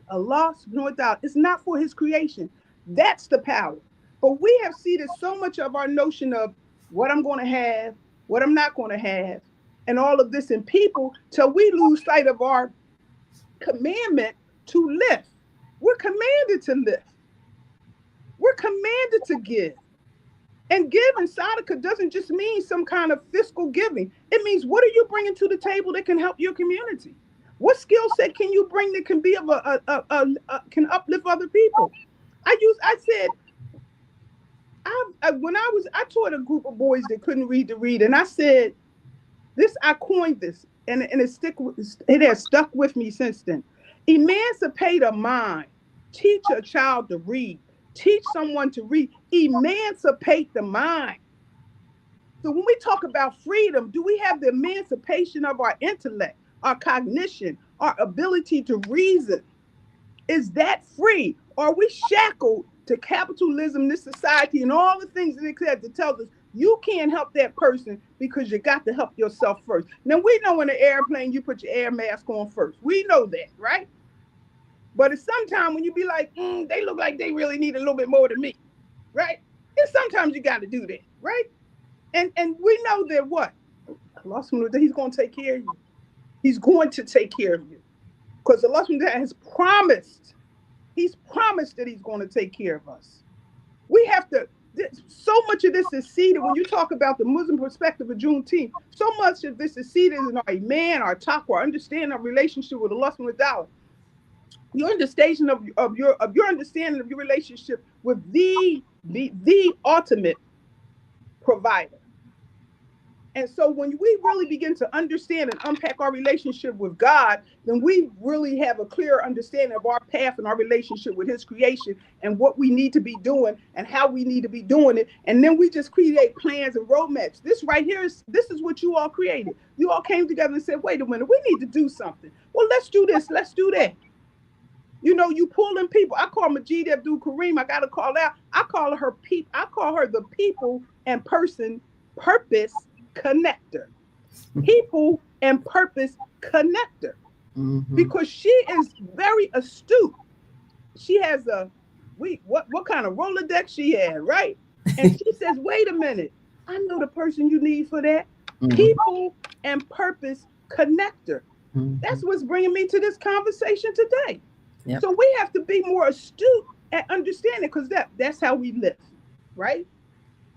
Allah subhanahu wa ta'ala. It's not for his creation. That's the power. But we have seeded so much of our notion of what I'm going to have, what I'm not going to have, and all of this in people till we lose sight of our commandment to lift. We're commanded to lift. We're commanded to give. And giving Sadaqah doesn't just mean some kind of fiscal giving. It means, what are you bringing to the table that can help your community? What skill set can you bring that can be of can uplift other people? I taught a group of boys that couldn't read to read, and I said this. I coined this, and it has stuck with me since then. Emancipate a mind. Teach a child to read. Teach someone to read. Emancipate the mind. So when we talk about freedom, do we have the emancipation of our intellect, our cognition, our ability to reason? Is that free? Are we shackled to capitalism, this society, and all the things that it says that tells us you can't help that person because you got to help yourself first? Now, we know in an airplane, you put your air mask on first. We know that, right? But it's sometimes when you be like, they look like they really need a little bit more than me, right? And sometimes you got to do that, right? And we know that what? Allah subhanahu wa ta'ala, he's going to take care of you. He's going to take care of you. Because Allah subhanahu wa ta'ala has promised. He's promised that he's going to take care of us. We have to, so much of this is seated when you talk about the Muslim perspective of Juneteenth. So much of this is seated in our iman, our taqwa, our understanding of relationship with Allah subhanahu wa ta'ala. Your understanding of your understanding of your relationship with the ultimate provider. And so when we really begin to understand and unpack our relationship with God, then we really have a clear understanding of our path and our relationship with his creation and what we need to be doing and how we need to be doing it. And then we just create plans and roadmaps. This right here this is what you all created. You all came together and said, wait a minute, we need to do something. Well, let's do this. Let's do that. You know, you pulling people. I call Majid Abdul Kareem. I got to call out. I call her the people and person purpose connector. People and purpose connector. Mm-hmm. Because she is very astute. She has what kind of Rolodex she had, right? And she says, wait a minute, I know the person you need for that. Mm-hmm. People and purpose connector. Mm-hmm. That's what's bringing me to this conversation today. Yep. So we have to be more astute at understanding, because that's how we live, right?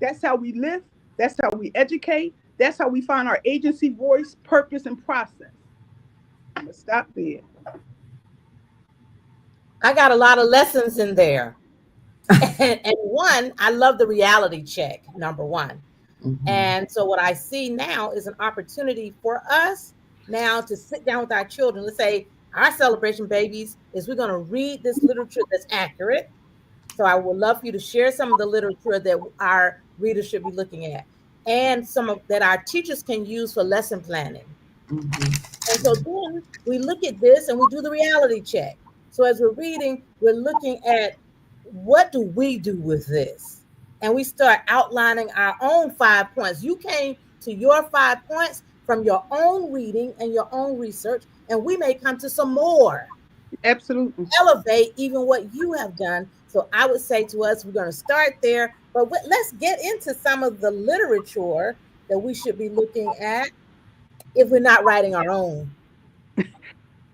That's how we live. That's how we educate. That's how we find our agency, voice, purpose, and process. I'm going to stop there. I got a lot of lessons in there. and one, I love the reality check, number one. Mm-hmm. And so what I see now is an opportunity for us now to sit down with our children. Let's say our celebration babies is we're going to read this literature that's accurate. So I would love for you to share some of the literature that our readers should be looking at, and some of that our teachers can use for lesson planning. Mm-hmm. And so then we look at this and we do the reality check. So as we're reading, we're looking at what do we do with this? And we start outlining our own 5 points. You came to your 5 points from your own reading and your own research, and we may come to some more. Absolutely. Elevate even what you have done. So I would say to us, we're going to start there, but let's get into some of the literature that we should be looking at if we're not writing our own.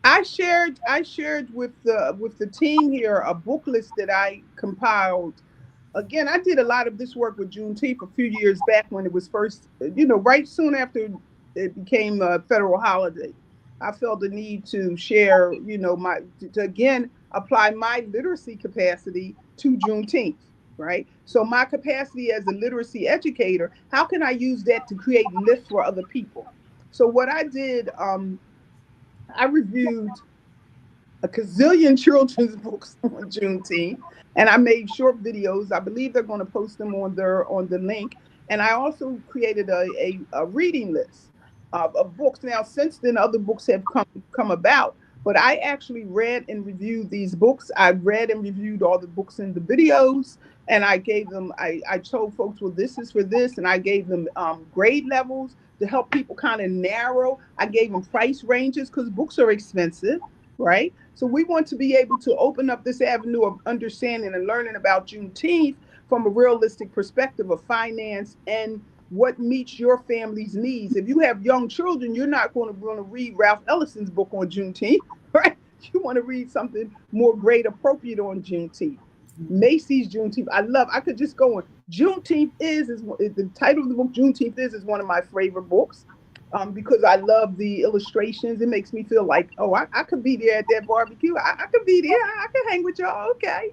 I shared with the team here a book list that I compiled. Again, I did a lot of this work with Juneteenth a few years back when it was first, right soon after it became a federal holiday. I felt the need to share, to again apply my literacy capacity to Juneteenth, right? So my capacity as a literacy educator, how can I use that to create lift for other people? So what I did, I reviewed a gazillion children's books on Juneteenth, and I made short videos. I believe they're going to post them on the link. And I also created a reading list of books. Now, since then, other books have come about, but I actually read and reviewed these books. I read and reviewed all the books in the videos, and I gave them, I told folks, well, this is for this, and I gave them grade levels to help people kind of narrow. I gave them price ranges because books are expensive, right? So we want to be able to open up this avenue of understanding and learning about Juneteenth from a realistic perspective of finance and what meets your family's needs. If you have young children, you're not going to read Ralph Ellison's book on Juneteenth, right? You want to read something more grade appropriate on Juneteenth. Macy's Juneteenth. I could just go on. Juneteenth is the title of the book. Juneteenth is one of my favorite books because I love the illustrations. It makes me feel like, oh, I could be there at that barbecue. I could be there. I could hang with y'all. Okay,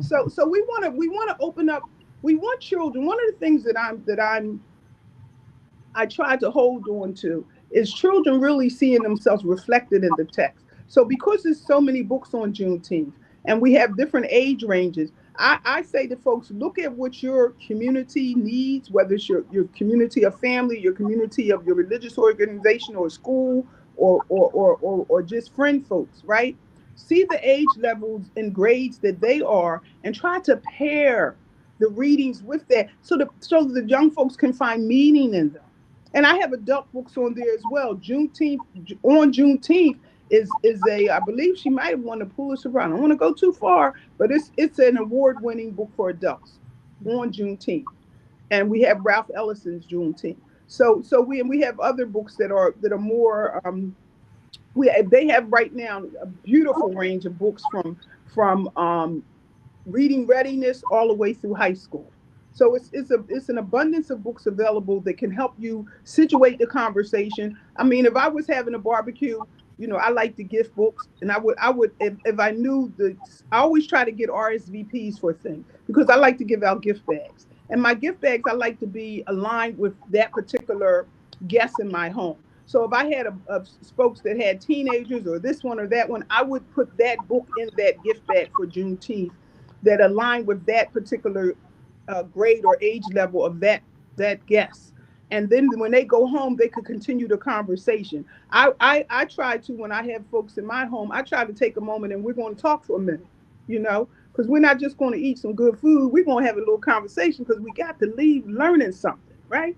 So we want to open up. We want children. One of the things that I try to hold on to is children really seeing themselves reflected in the text. So because there's so many books on Juneteenth and we have different age ranges, I say to folks, look at what your community needs, whether it's your community of family, your community of your religious organization or school or just friend folks, right? See the age levels and grades that they are and try to pair the readings with that so the young folks can find meaning in them. And I have adult books on there as well. Juneteenth is I believe she might have won the Pulitzer Prize. I don't want to go too far, but it's an award-winning book for adults. on Juneteenth, and we have Ralph Ellison's Juneteenth. So we have other books that are more. They have right now a beautiful range of books from reading readiness all the way through high school. So it's an abundance of books available that can help you situate the conversation. I mean, if I was having a barbecue, I like to gift books, and I would if I knew I always try to get RSVPs for things because I like to give out gift bags. And my gift bags I like to be aligned with that particular guest in my home. So if I had folks that had teenagers or this one or that one, I would put that book in that gift bag for Juneteenth that align with that particular grade or age level of that guest. And then when they go home, they could continue the conversation. I try to, when I have folks in my home, I try to take a moment and we're going to talk for a minute, because we're not just going to eat some good food. We're going to have a little conversation because we got to leave learning something, right?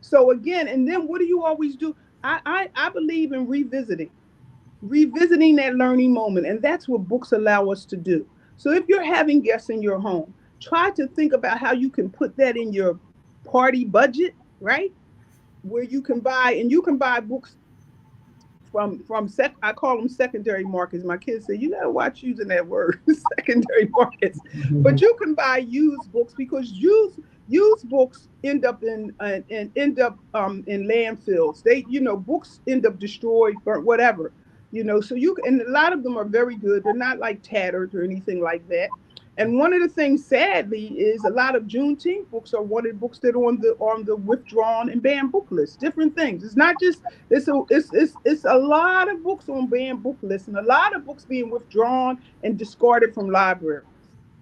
So again, and then what do you always do? I believe in revisiting that learning moment. And that's what books allow us to do. So if you're having guests in your home, try to think about how you can put that in your party budget, right? Where you can buy books I call them secondary markets. My kids say you gotta watch using that word, secondary markets. But you can buy used books because used books end up in landfills. Books end up destroyed, burnt, whatever. So and a lot of them are very good. They're not like tattered or anything like that. And one of the things, sadly, is a lot of Juneteenth books are one of the books that are on the withdrawn and banned book list. Different things. It's not just it's a lot of books on banned book lists and a lot of books being withdrawn and discarded from libraries.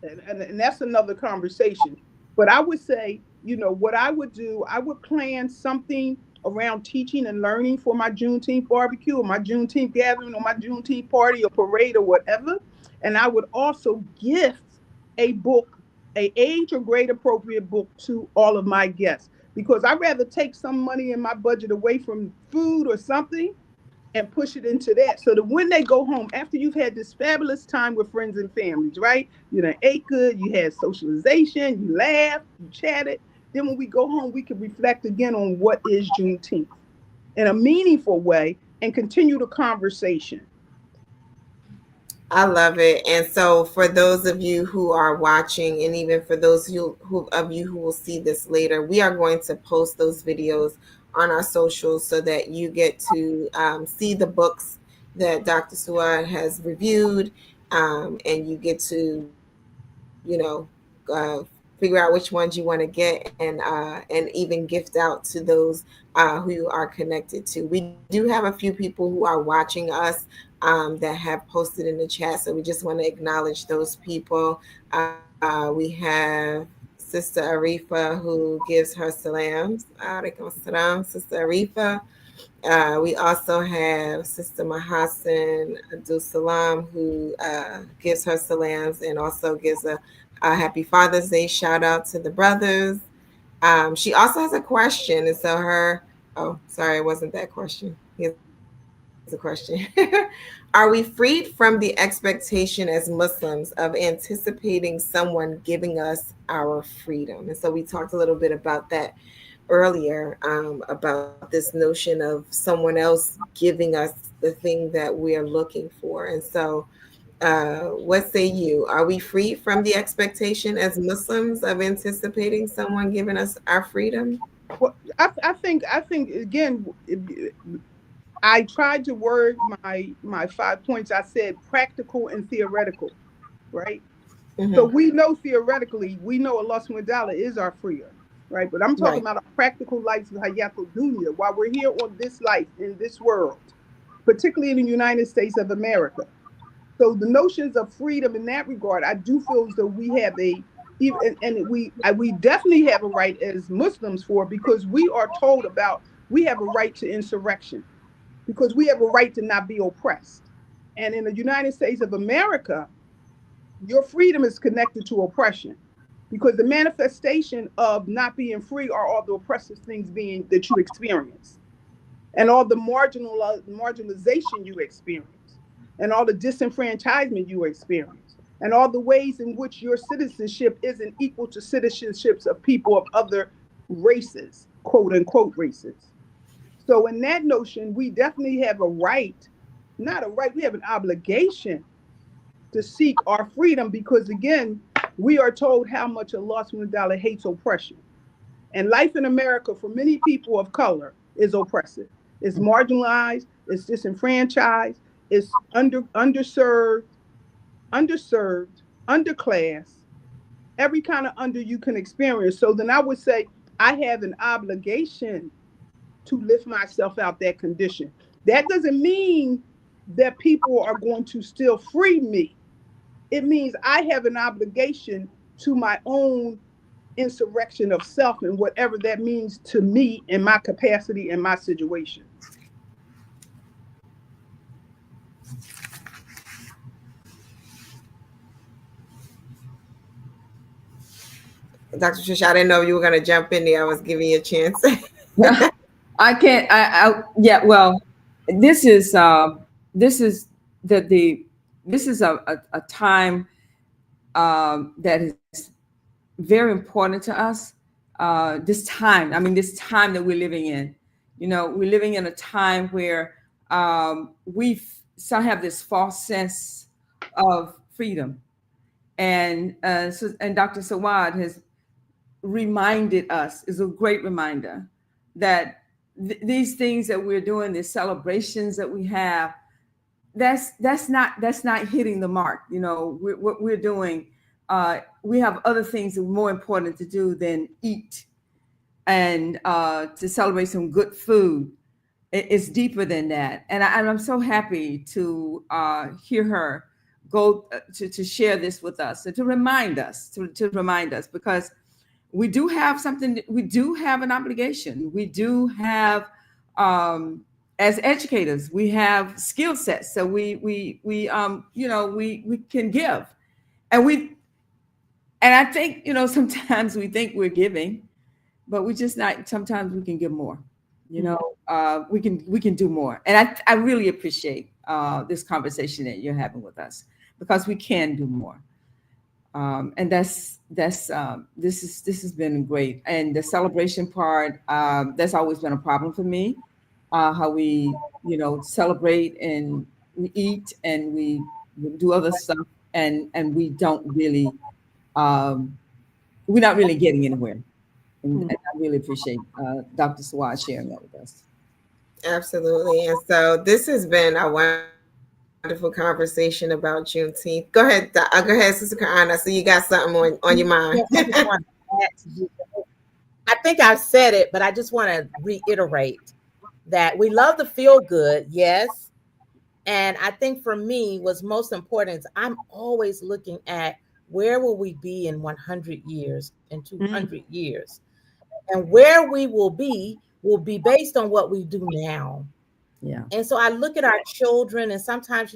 And that's another conversation. But I would say, what I would do, I would plan something around teaching and learning for my Juneteenth barbecue or my Juneteenth gathering or my Juneteenth party or parade or whatever. And I would also gift a book, a age or grade appropriate book to all of my guests, because I'd rather take some money in my budget away from food or something and push it into that, so that when they go home after you've had this fabulous time with friends and families, right? You done ate good, you had socialization, you laughed, you chatted. Then when we go home, we can reflect again on what is Juneteenth in a meaningful way and continue the conversation. I love it. And so for those of you who are watching, and even for those of you who will see this later, we are going to post those videos on our socials so that you get to see the books that Dr. Suad has reviewed, and you get to, figure out which ones you want to get, and even gift out to those who you are connected to. We do have a few people who are watching us that have posted in the chat, so we just want to acknowledge those people. We have Sister Arifa who gives her salams. Alaikum salam, Sister Arifa. We also have Sister Mahasin Abdul Salam who gives her salams and also gives a happy Father's Day shout out to the brothers. She also has a question, and so oh, sorry, it wasn't that question. Here's a question. Are we freed from the expectation as Muslims of anticipating someone giving us our freedom? And so we talked a little bit about that earlier, about this notion of someone else giving us the thing that we are looking for. And so what say you? Are we free from the expectation as Muslims of anticipating someone giving us our freedom? Well, I think again, I tried to word my 5 points. I said practical and theoretical, right? So Mm-hmm. we know theoretically, we know Allah subhanahu wa ta'ala is our freer, right? But I'm talking Right. about a practical life of Hayatul Dunya, while we're here on this life, in this world, particularly in the United States of America. So the notions of freedom in that regard, I do feel as though we have we definitely have a right as Muslims for, because we are told about, we have a right to insurrection, because we have a right to not be oppressed. And in the United States of America, your freedom is connected to oppression, because the manifestation of not being free are all the oppressive things being that you experience, and all the marginalization you experience, and all the disenfranchisement you experience. and all the ways in which your citizenship isn't equal to citizenships of people of other races, quote unquote races. So in that notion, we definitely have a right, not a right, we have an obligation to seek our freedom because, again, we are told how much a loss from the dollar hates oppression. And life in America for many people of color is oppressive. It's marginalized, it's disenfranchised, it's underserved, underclassed, every kind of under you can experience. So then I would say I have an obligation to lift myself out that condition. That doesn't mean that people are going to still free me. It means I have an obligation to my own insurrection of self and whatever that means to me in my capacity and my situation. Dr. Trisha, I didn't know you were going to jump in there. I was giving you a chance. I can't. Yeah. Well, this is this is the this is a time that is very important to us. This time, I mean, this time that we're living in. You know, we're living in a time where we some have this false sense of freedom, and and Dr. Sawad has reminded us, is a great reminder that these things that we're doing, these celebrations that we have, that's not hitting the mark. You know, what we're doing, we have other things that are more important to do than eat and to celebrate some good food. It's deeper than that, and I'm so happy to hear her go to share this with us and to remind us, to remind us, because we do have something, we do have an obligation. We do have, as educators, we have skill sets. So we can give. And I think, sometimes we think we're giving, but we just not, sometimes we can give more, we can do more. And I really appreciate this conversation that you're having with us, because we can do more. And this has been great. And the celebration part, that's always been a problem for me. How we, celebrate and we eat and we do other stuff, and we don't really, we're not really getting anywhere. And I really appreciate Dr. Sawad sharing that with us. Absolutely. And so this has been a wonderful conversation about Juneteenth. Go ahead, Sister Clara. So you got something on your mind. I think I've said it, but I just want to reiterate that we love the feel good, yes. And I think for me, what's most important is I'm always looking at where will we be in 100 years, in 200 years, and where we will be based on what we do now. Yeah. And so I look at our children, and sometimes,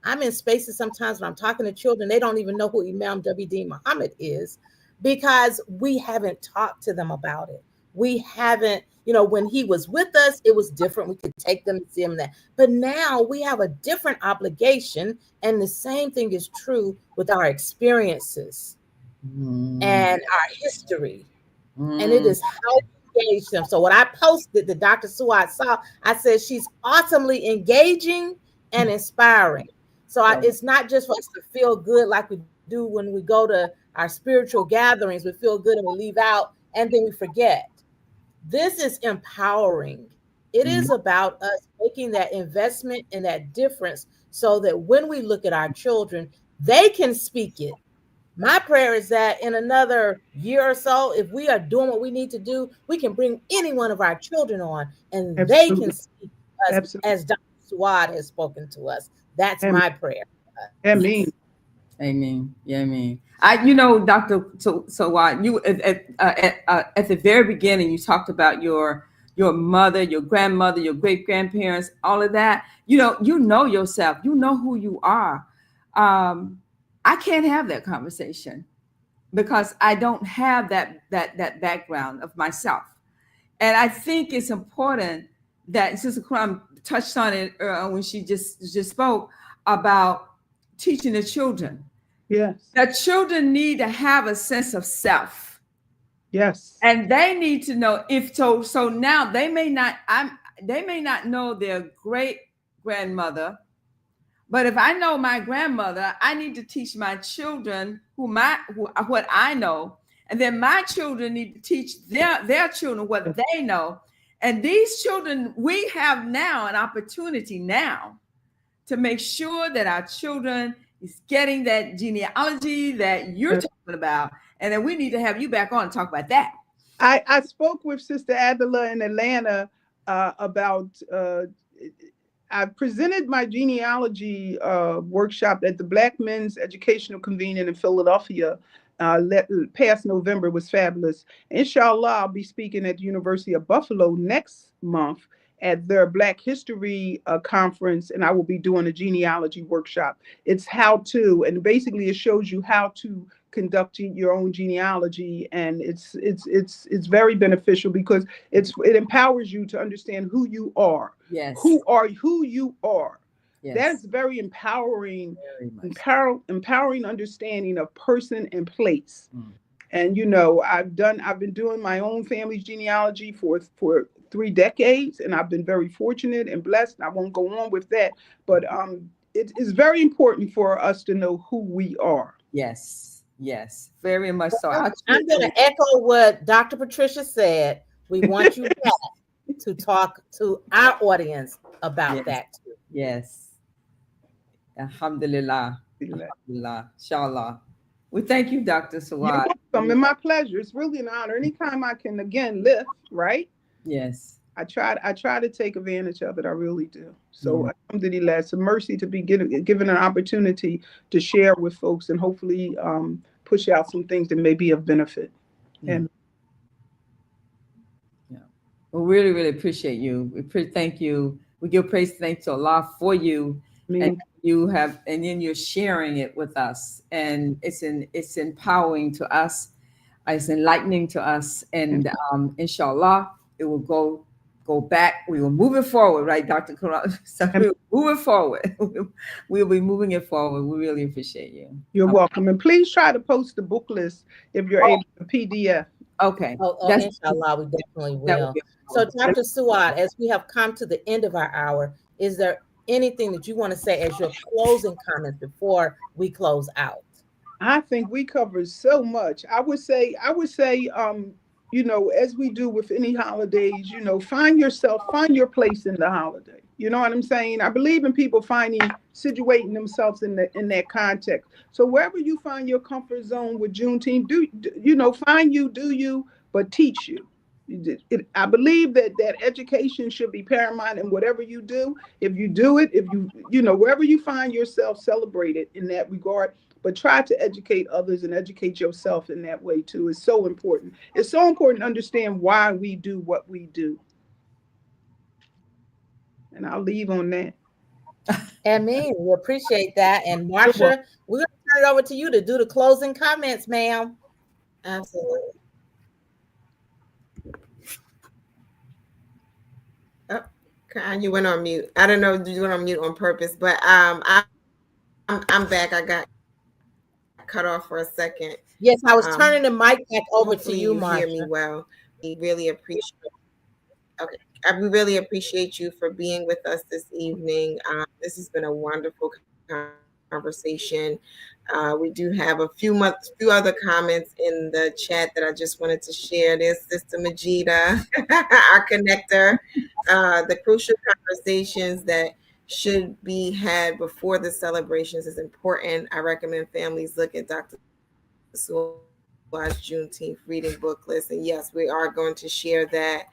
I'm in spaces sometimes when I'm talking to children, they don't even know who Imam W.D. Muhammad is, because we haven't talked to them about it. We haven't, when he was with us, it was different. We could take them and see him there. But now we have a different obligation. And the same thing is true with our experiences and our history. And it is how we engage them. So what I posted that Dr. Sawad saw, I said, she's awesomely engaging and inspiring. So it's not just for us to feel good like we do when we go to our spiritual gatherings. We feel good and we leave out and then we forget. This is empowering. It is about us making that investment and that difference so that when we look at our children, they can speak it. My prayer is that in another year or so, if we are doing what we need to do, we can bring any one of our children on and they can speak to us as Dr. Sawad has spoken to us. That's my prayer. Amen. Amen. Yeah, amen. Dr. Sawad, you at the very beginning, you talked about your mother, your grandmother, your great grandparents, all of that. You know yourself. You know who you are. I can't have that conversation because I don't have that background of myself. And I think it's important that Sister Crum touched on it when she just spoke about teaching the children. Yes. The children need to have a sense of self. Yes. And they need to know if so. So now they may not. They may not know their great grandmother, but if I know my grandmother, I need to teach my children what I know, and then my children need to teach their children what they know. And these children, we have now an opportunity now to make sure that our children is getting that genealogy that you're talking about, and then we need to have you back on and talk about that. I spoke with Sister Adela in Atlanta about. I presented my genealogy workshop at the Black Men's Educational Convention in Philadelphia. Past November was fabulous. Inshallah, I'll be speaking at the University of Buffalo next month at their Black History conference, and I will be doing a genealogy workshop. It's how to, and basically it shows you how to conduct your own genealogy, and it's very beneficial because it empowers you to understand who you are. Yes. Who you are. Yes. That's very empowering, empowering understanding of person and place. And I've been doing my own family's genealogy for 3 decades, and I've been very fortunate and blessed. I won't go on with that, but it is very important for us to know who we are. Yes, very much so. I'm going to echo what Dr. Patricia said. We want you back to talk to our audience about that too. Yes. Alhamdulillah. Alhamdulillah. Inshallah. We thank you, Dr. Sawad. You're welcome, and my pleasure. It's really an honor. Anytime I can again lift, right? Yes. I try to take advantage of it. I really do. So alhamdulillah, it's a mercy to be given an opportunity to share with folks and hopefully push out some things that may be of benefit. And we really, really appreciate you. Thank you. We give praise and thanks to Allah for you. And then you're sharing it with us, and it's empowering to us, it's enlightening to us, and inshallah it will go back. We will move it forward, right, Dr. Clara? So we'll move it forward. We'll be moving it forward. We really appreciate you. You're welcome, and please try to post the book list if you're able to PDF. Okay. Inshallah, we definitely will. So, Dr. Suad, as we have come to the end of our hour, is there anything that you want to say as your closing comments before we close out? I think we covered so much. I would say, as we do with any holidays, find your place in the holiday. You know what I'm saying? I believe in people situating themselves in that context. So wherever you find your comfort zone with Juneteenth, do you, but teach you. I believe that education should be paramount in whatever you do. If you do it, wherever you find yourself, celebrate it in that regard. But try to educate others and educate yourself in that way too. It's so important. It's so important to understand why we do what we do. And I'll leave on that. Amen. We appreciate that. And Marsha, we're going to turn it over to you to do the closing comments, ma'am. Absolutely. You went on mute. I don't know if you went on mute on purpose, but I'm back. I got cut off for a second. Yes, I was turning the mic back over to you, Marsha. Hear me well. We really appreciate. Okay, we really appreciate you for being with us this evening. This has been a wonderful conversation. We do have a few other comments in the chat that I just wanted to share. There's Sister Majida, our connector. The crucial conversations that should be had before the celebrations is important. I recommend families look at Dr. Suad's Juneteenth reading book list. And yes, we are going to share that.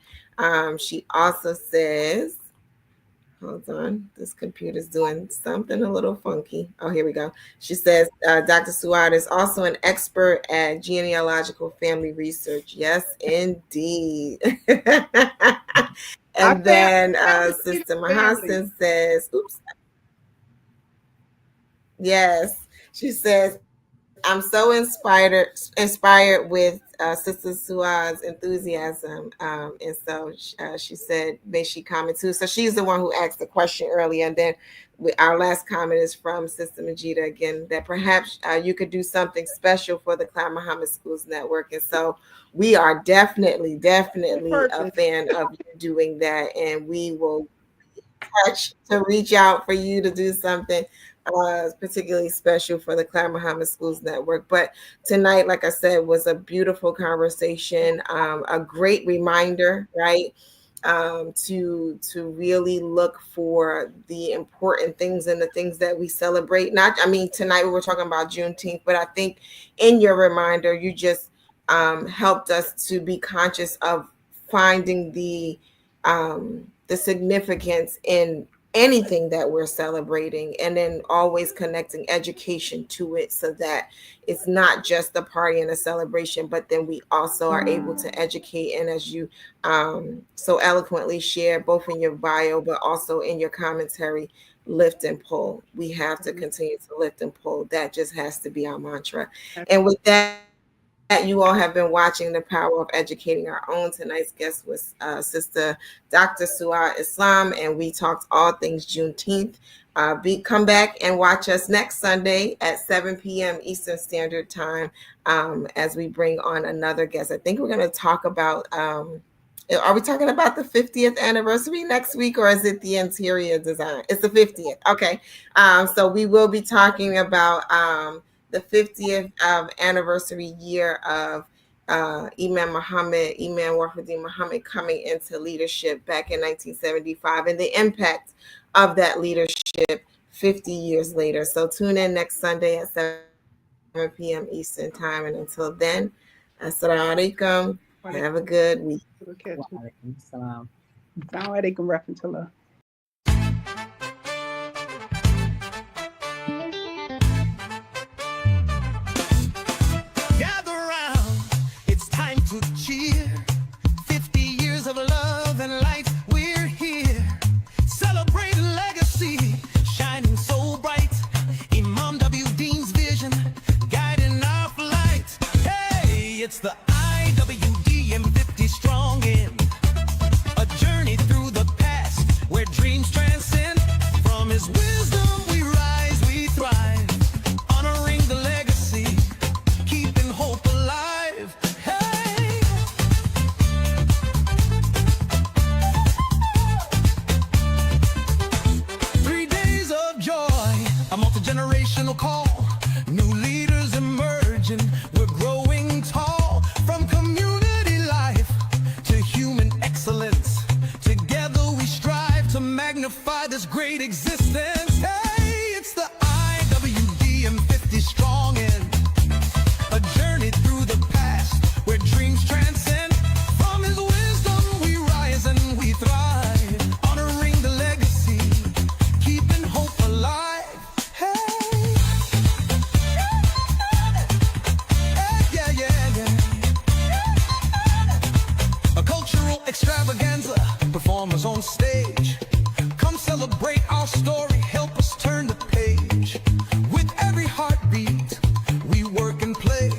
She also says, hold on, this computer's doing something a little funky. Oh, here we go. She says, Dr. Suad is also an expert at genealogical family research. Yes, indeed. And then Sister Mahassan says, oops. Yes, she says, I'm so inspired with Sister Sua's enthusiasm, and so she said, "May she comment too." So she's the one who asked the question earlier, and then our last comment is from Sister Majida again, that perhaps you could do something special for the Clara Muhammad Schools Network, and so we are definitely a fan of you doing that, and we will touch to reach out for you to do something particularly special for the Clara Muhammad Schools Network. But tonight, like I said, was a beautiful conversation, a great reminder, right? To really look for the important things and the things that we celebrate. Tonight we were talking about Juneteenth, but I think in your reminder, you just helped us to be conscious of finding the significance in anything that we're celebrating, and then always connecting education to it, so that it's not just a party and a celebration, but then we also are able to educate. And as you so eloquently share, both in your bio but also in your commentary, lift and pull. We have to continue to lift and pull. That just has to be our mantra. And with that, you all have been watching The Power of Educating Our Own. Tonight's guest was Sister Dr. Sua Islam, and we talked all things Juneteenth. Come back and watch us next Sunday at 7 p.m. Eastern Standard Time as we bring on another guest. I think we're going to talk about, are we talking about the 50th anniversary next week, or is it the interior design? It's the 50th. Okay. So we will be talking about the 50th anniversary year of Imam Wahiduddin Muhammad coming into leadership back in 1975, and the impact of that leadership 50 years later. So tune in next Sunday at 7 p.m. Eastern Time. And until then, Assalamu alaikum. Have a good week. Assalamu alaikum rahmatullah. Cheer, 50 years of love and light, we're here, celebrating legacy, shining so bright, Imam W. Dean's vision, guiding our flight. Hey, it's the IWDM 50 strong in, a journey through the past, where dreams transcend, from his wisdom we rise, we thrive, honoring the legacy, keeping hope alive. Generational call, new leaders emerging, we're growing tall, from community life to human excellence. Together we strive to magnify this great existence. Hey, it's the IWDM 50 strong in, a journey through the past where dreams transcend. From his wisdom we rise and we thrive, honoring the legacy, keeping hope alive. Extravaganza, performers on stage. Come celebrate our story, help us turn the page. With every heartbeat, we work and play.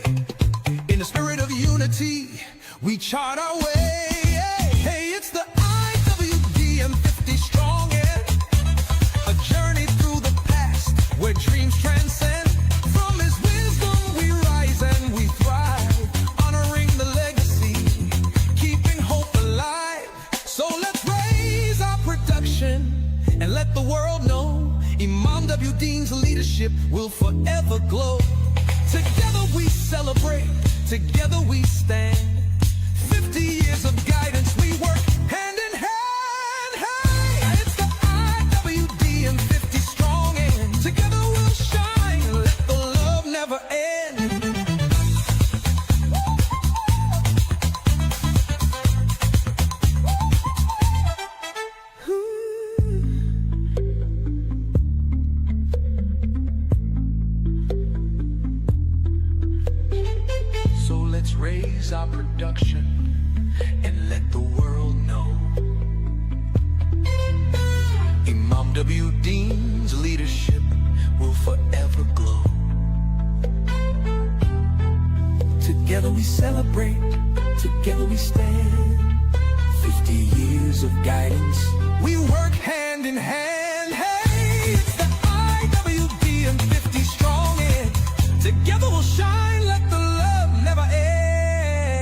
In the spirit of unity, we chart our way. Hey, it's the IWDM 50 strong in, a journey through the past where dreams transcend. From his wisdom we rise and we thrive, honoring the legacy, keeping hope alive. So let's raise our production and let the world know Imam W. Dean's leadership will forever glow. Together we celebrate, together we stand. 50 years of guidance, we work hand in hand. Hey, it's the IWDM 50 strong in. Together we'll shine, let the love never end. So let's raise our production and let the world know Imam W. Dean's leadership will forever glow. Together we celebrate, together we stand. 50 years of guidance. We work hand in hand. Hey, it's the IWD and 50 strong, and together we'll shine. Let the love never end.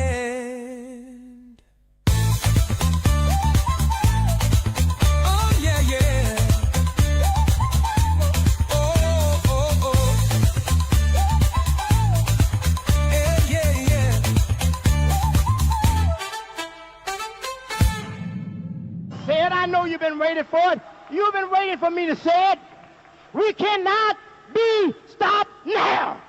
Oh yeah, yeah. Oh, oh, oh. Yeah, yeah, yeah. Say it, I know you've been waiting for it. You've been waiting for me to say it. We cannot be stopped now.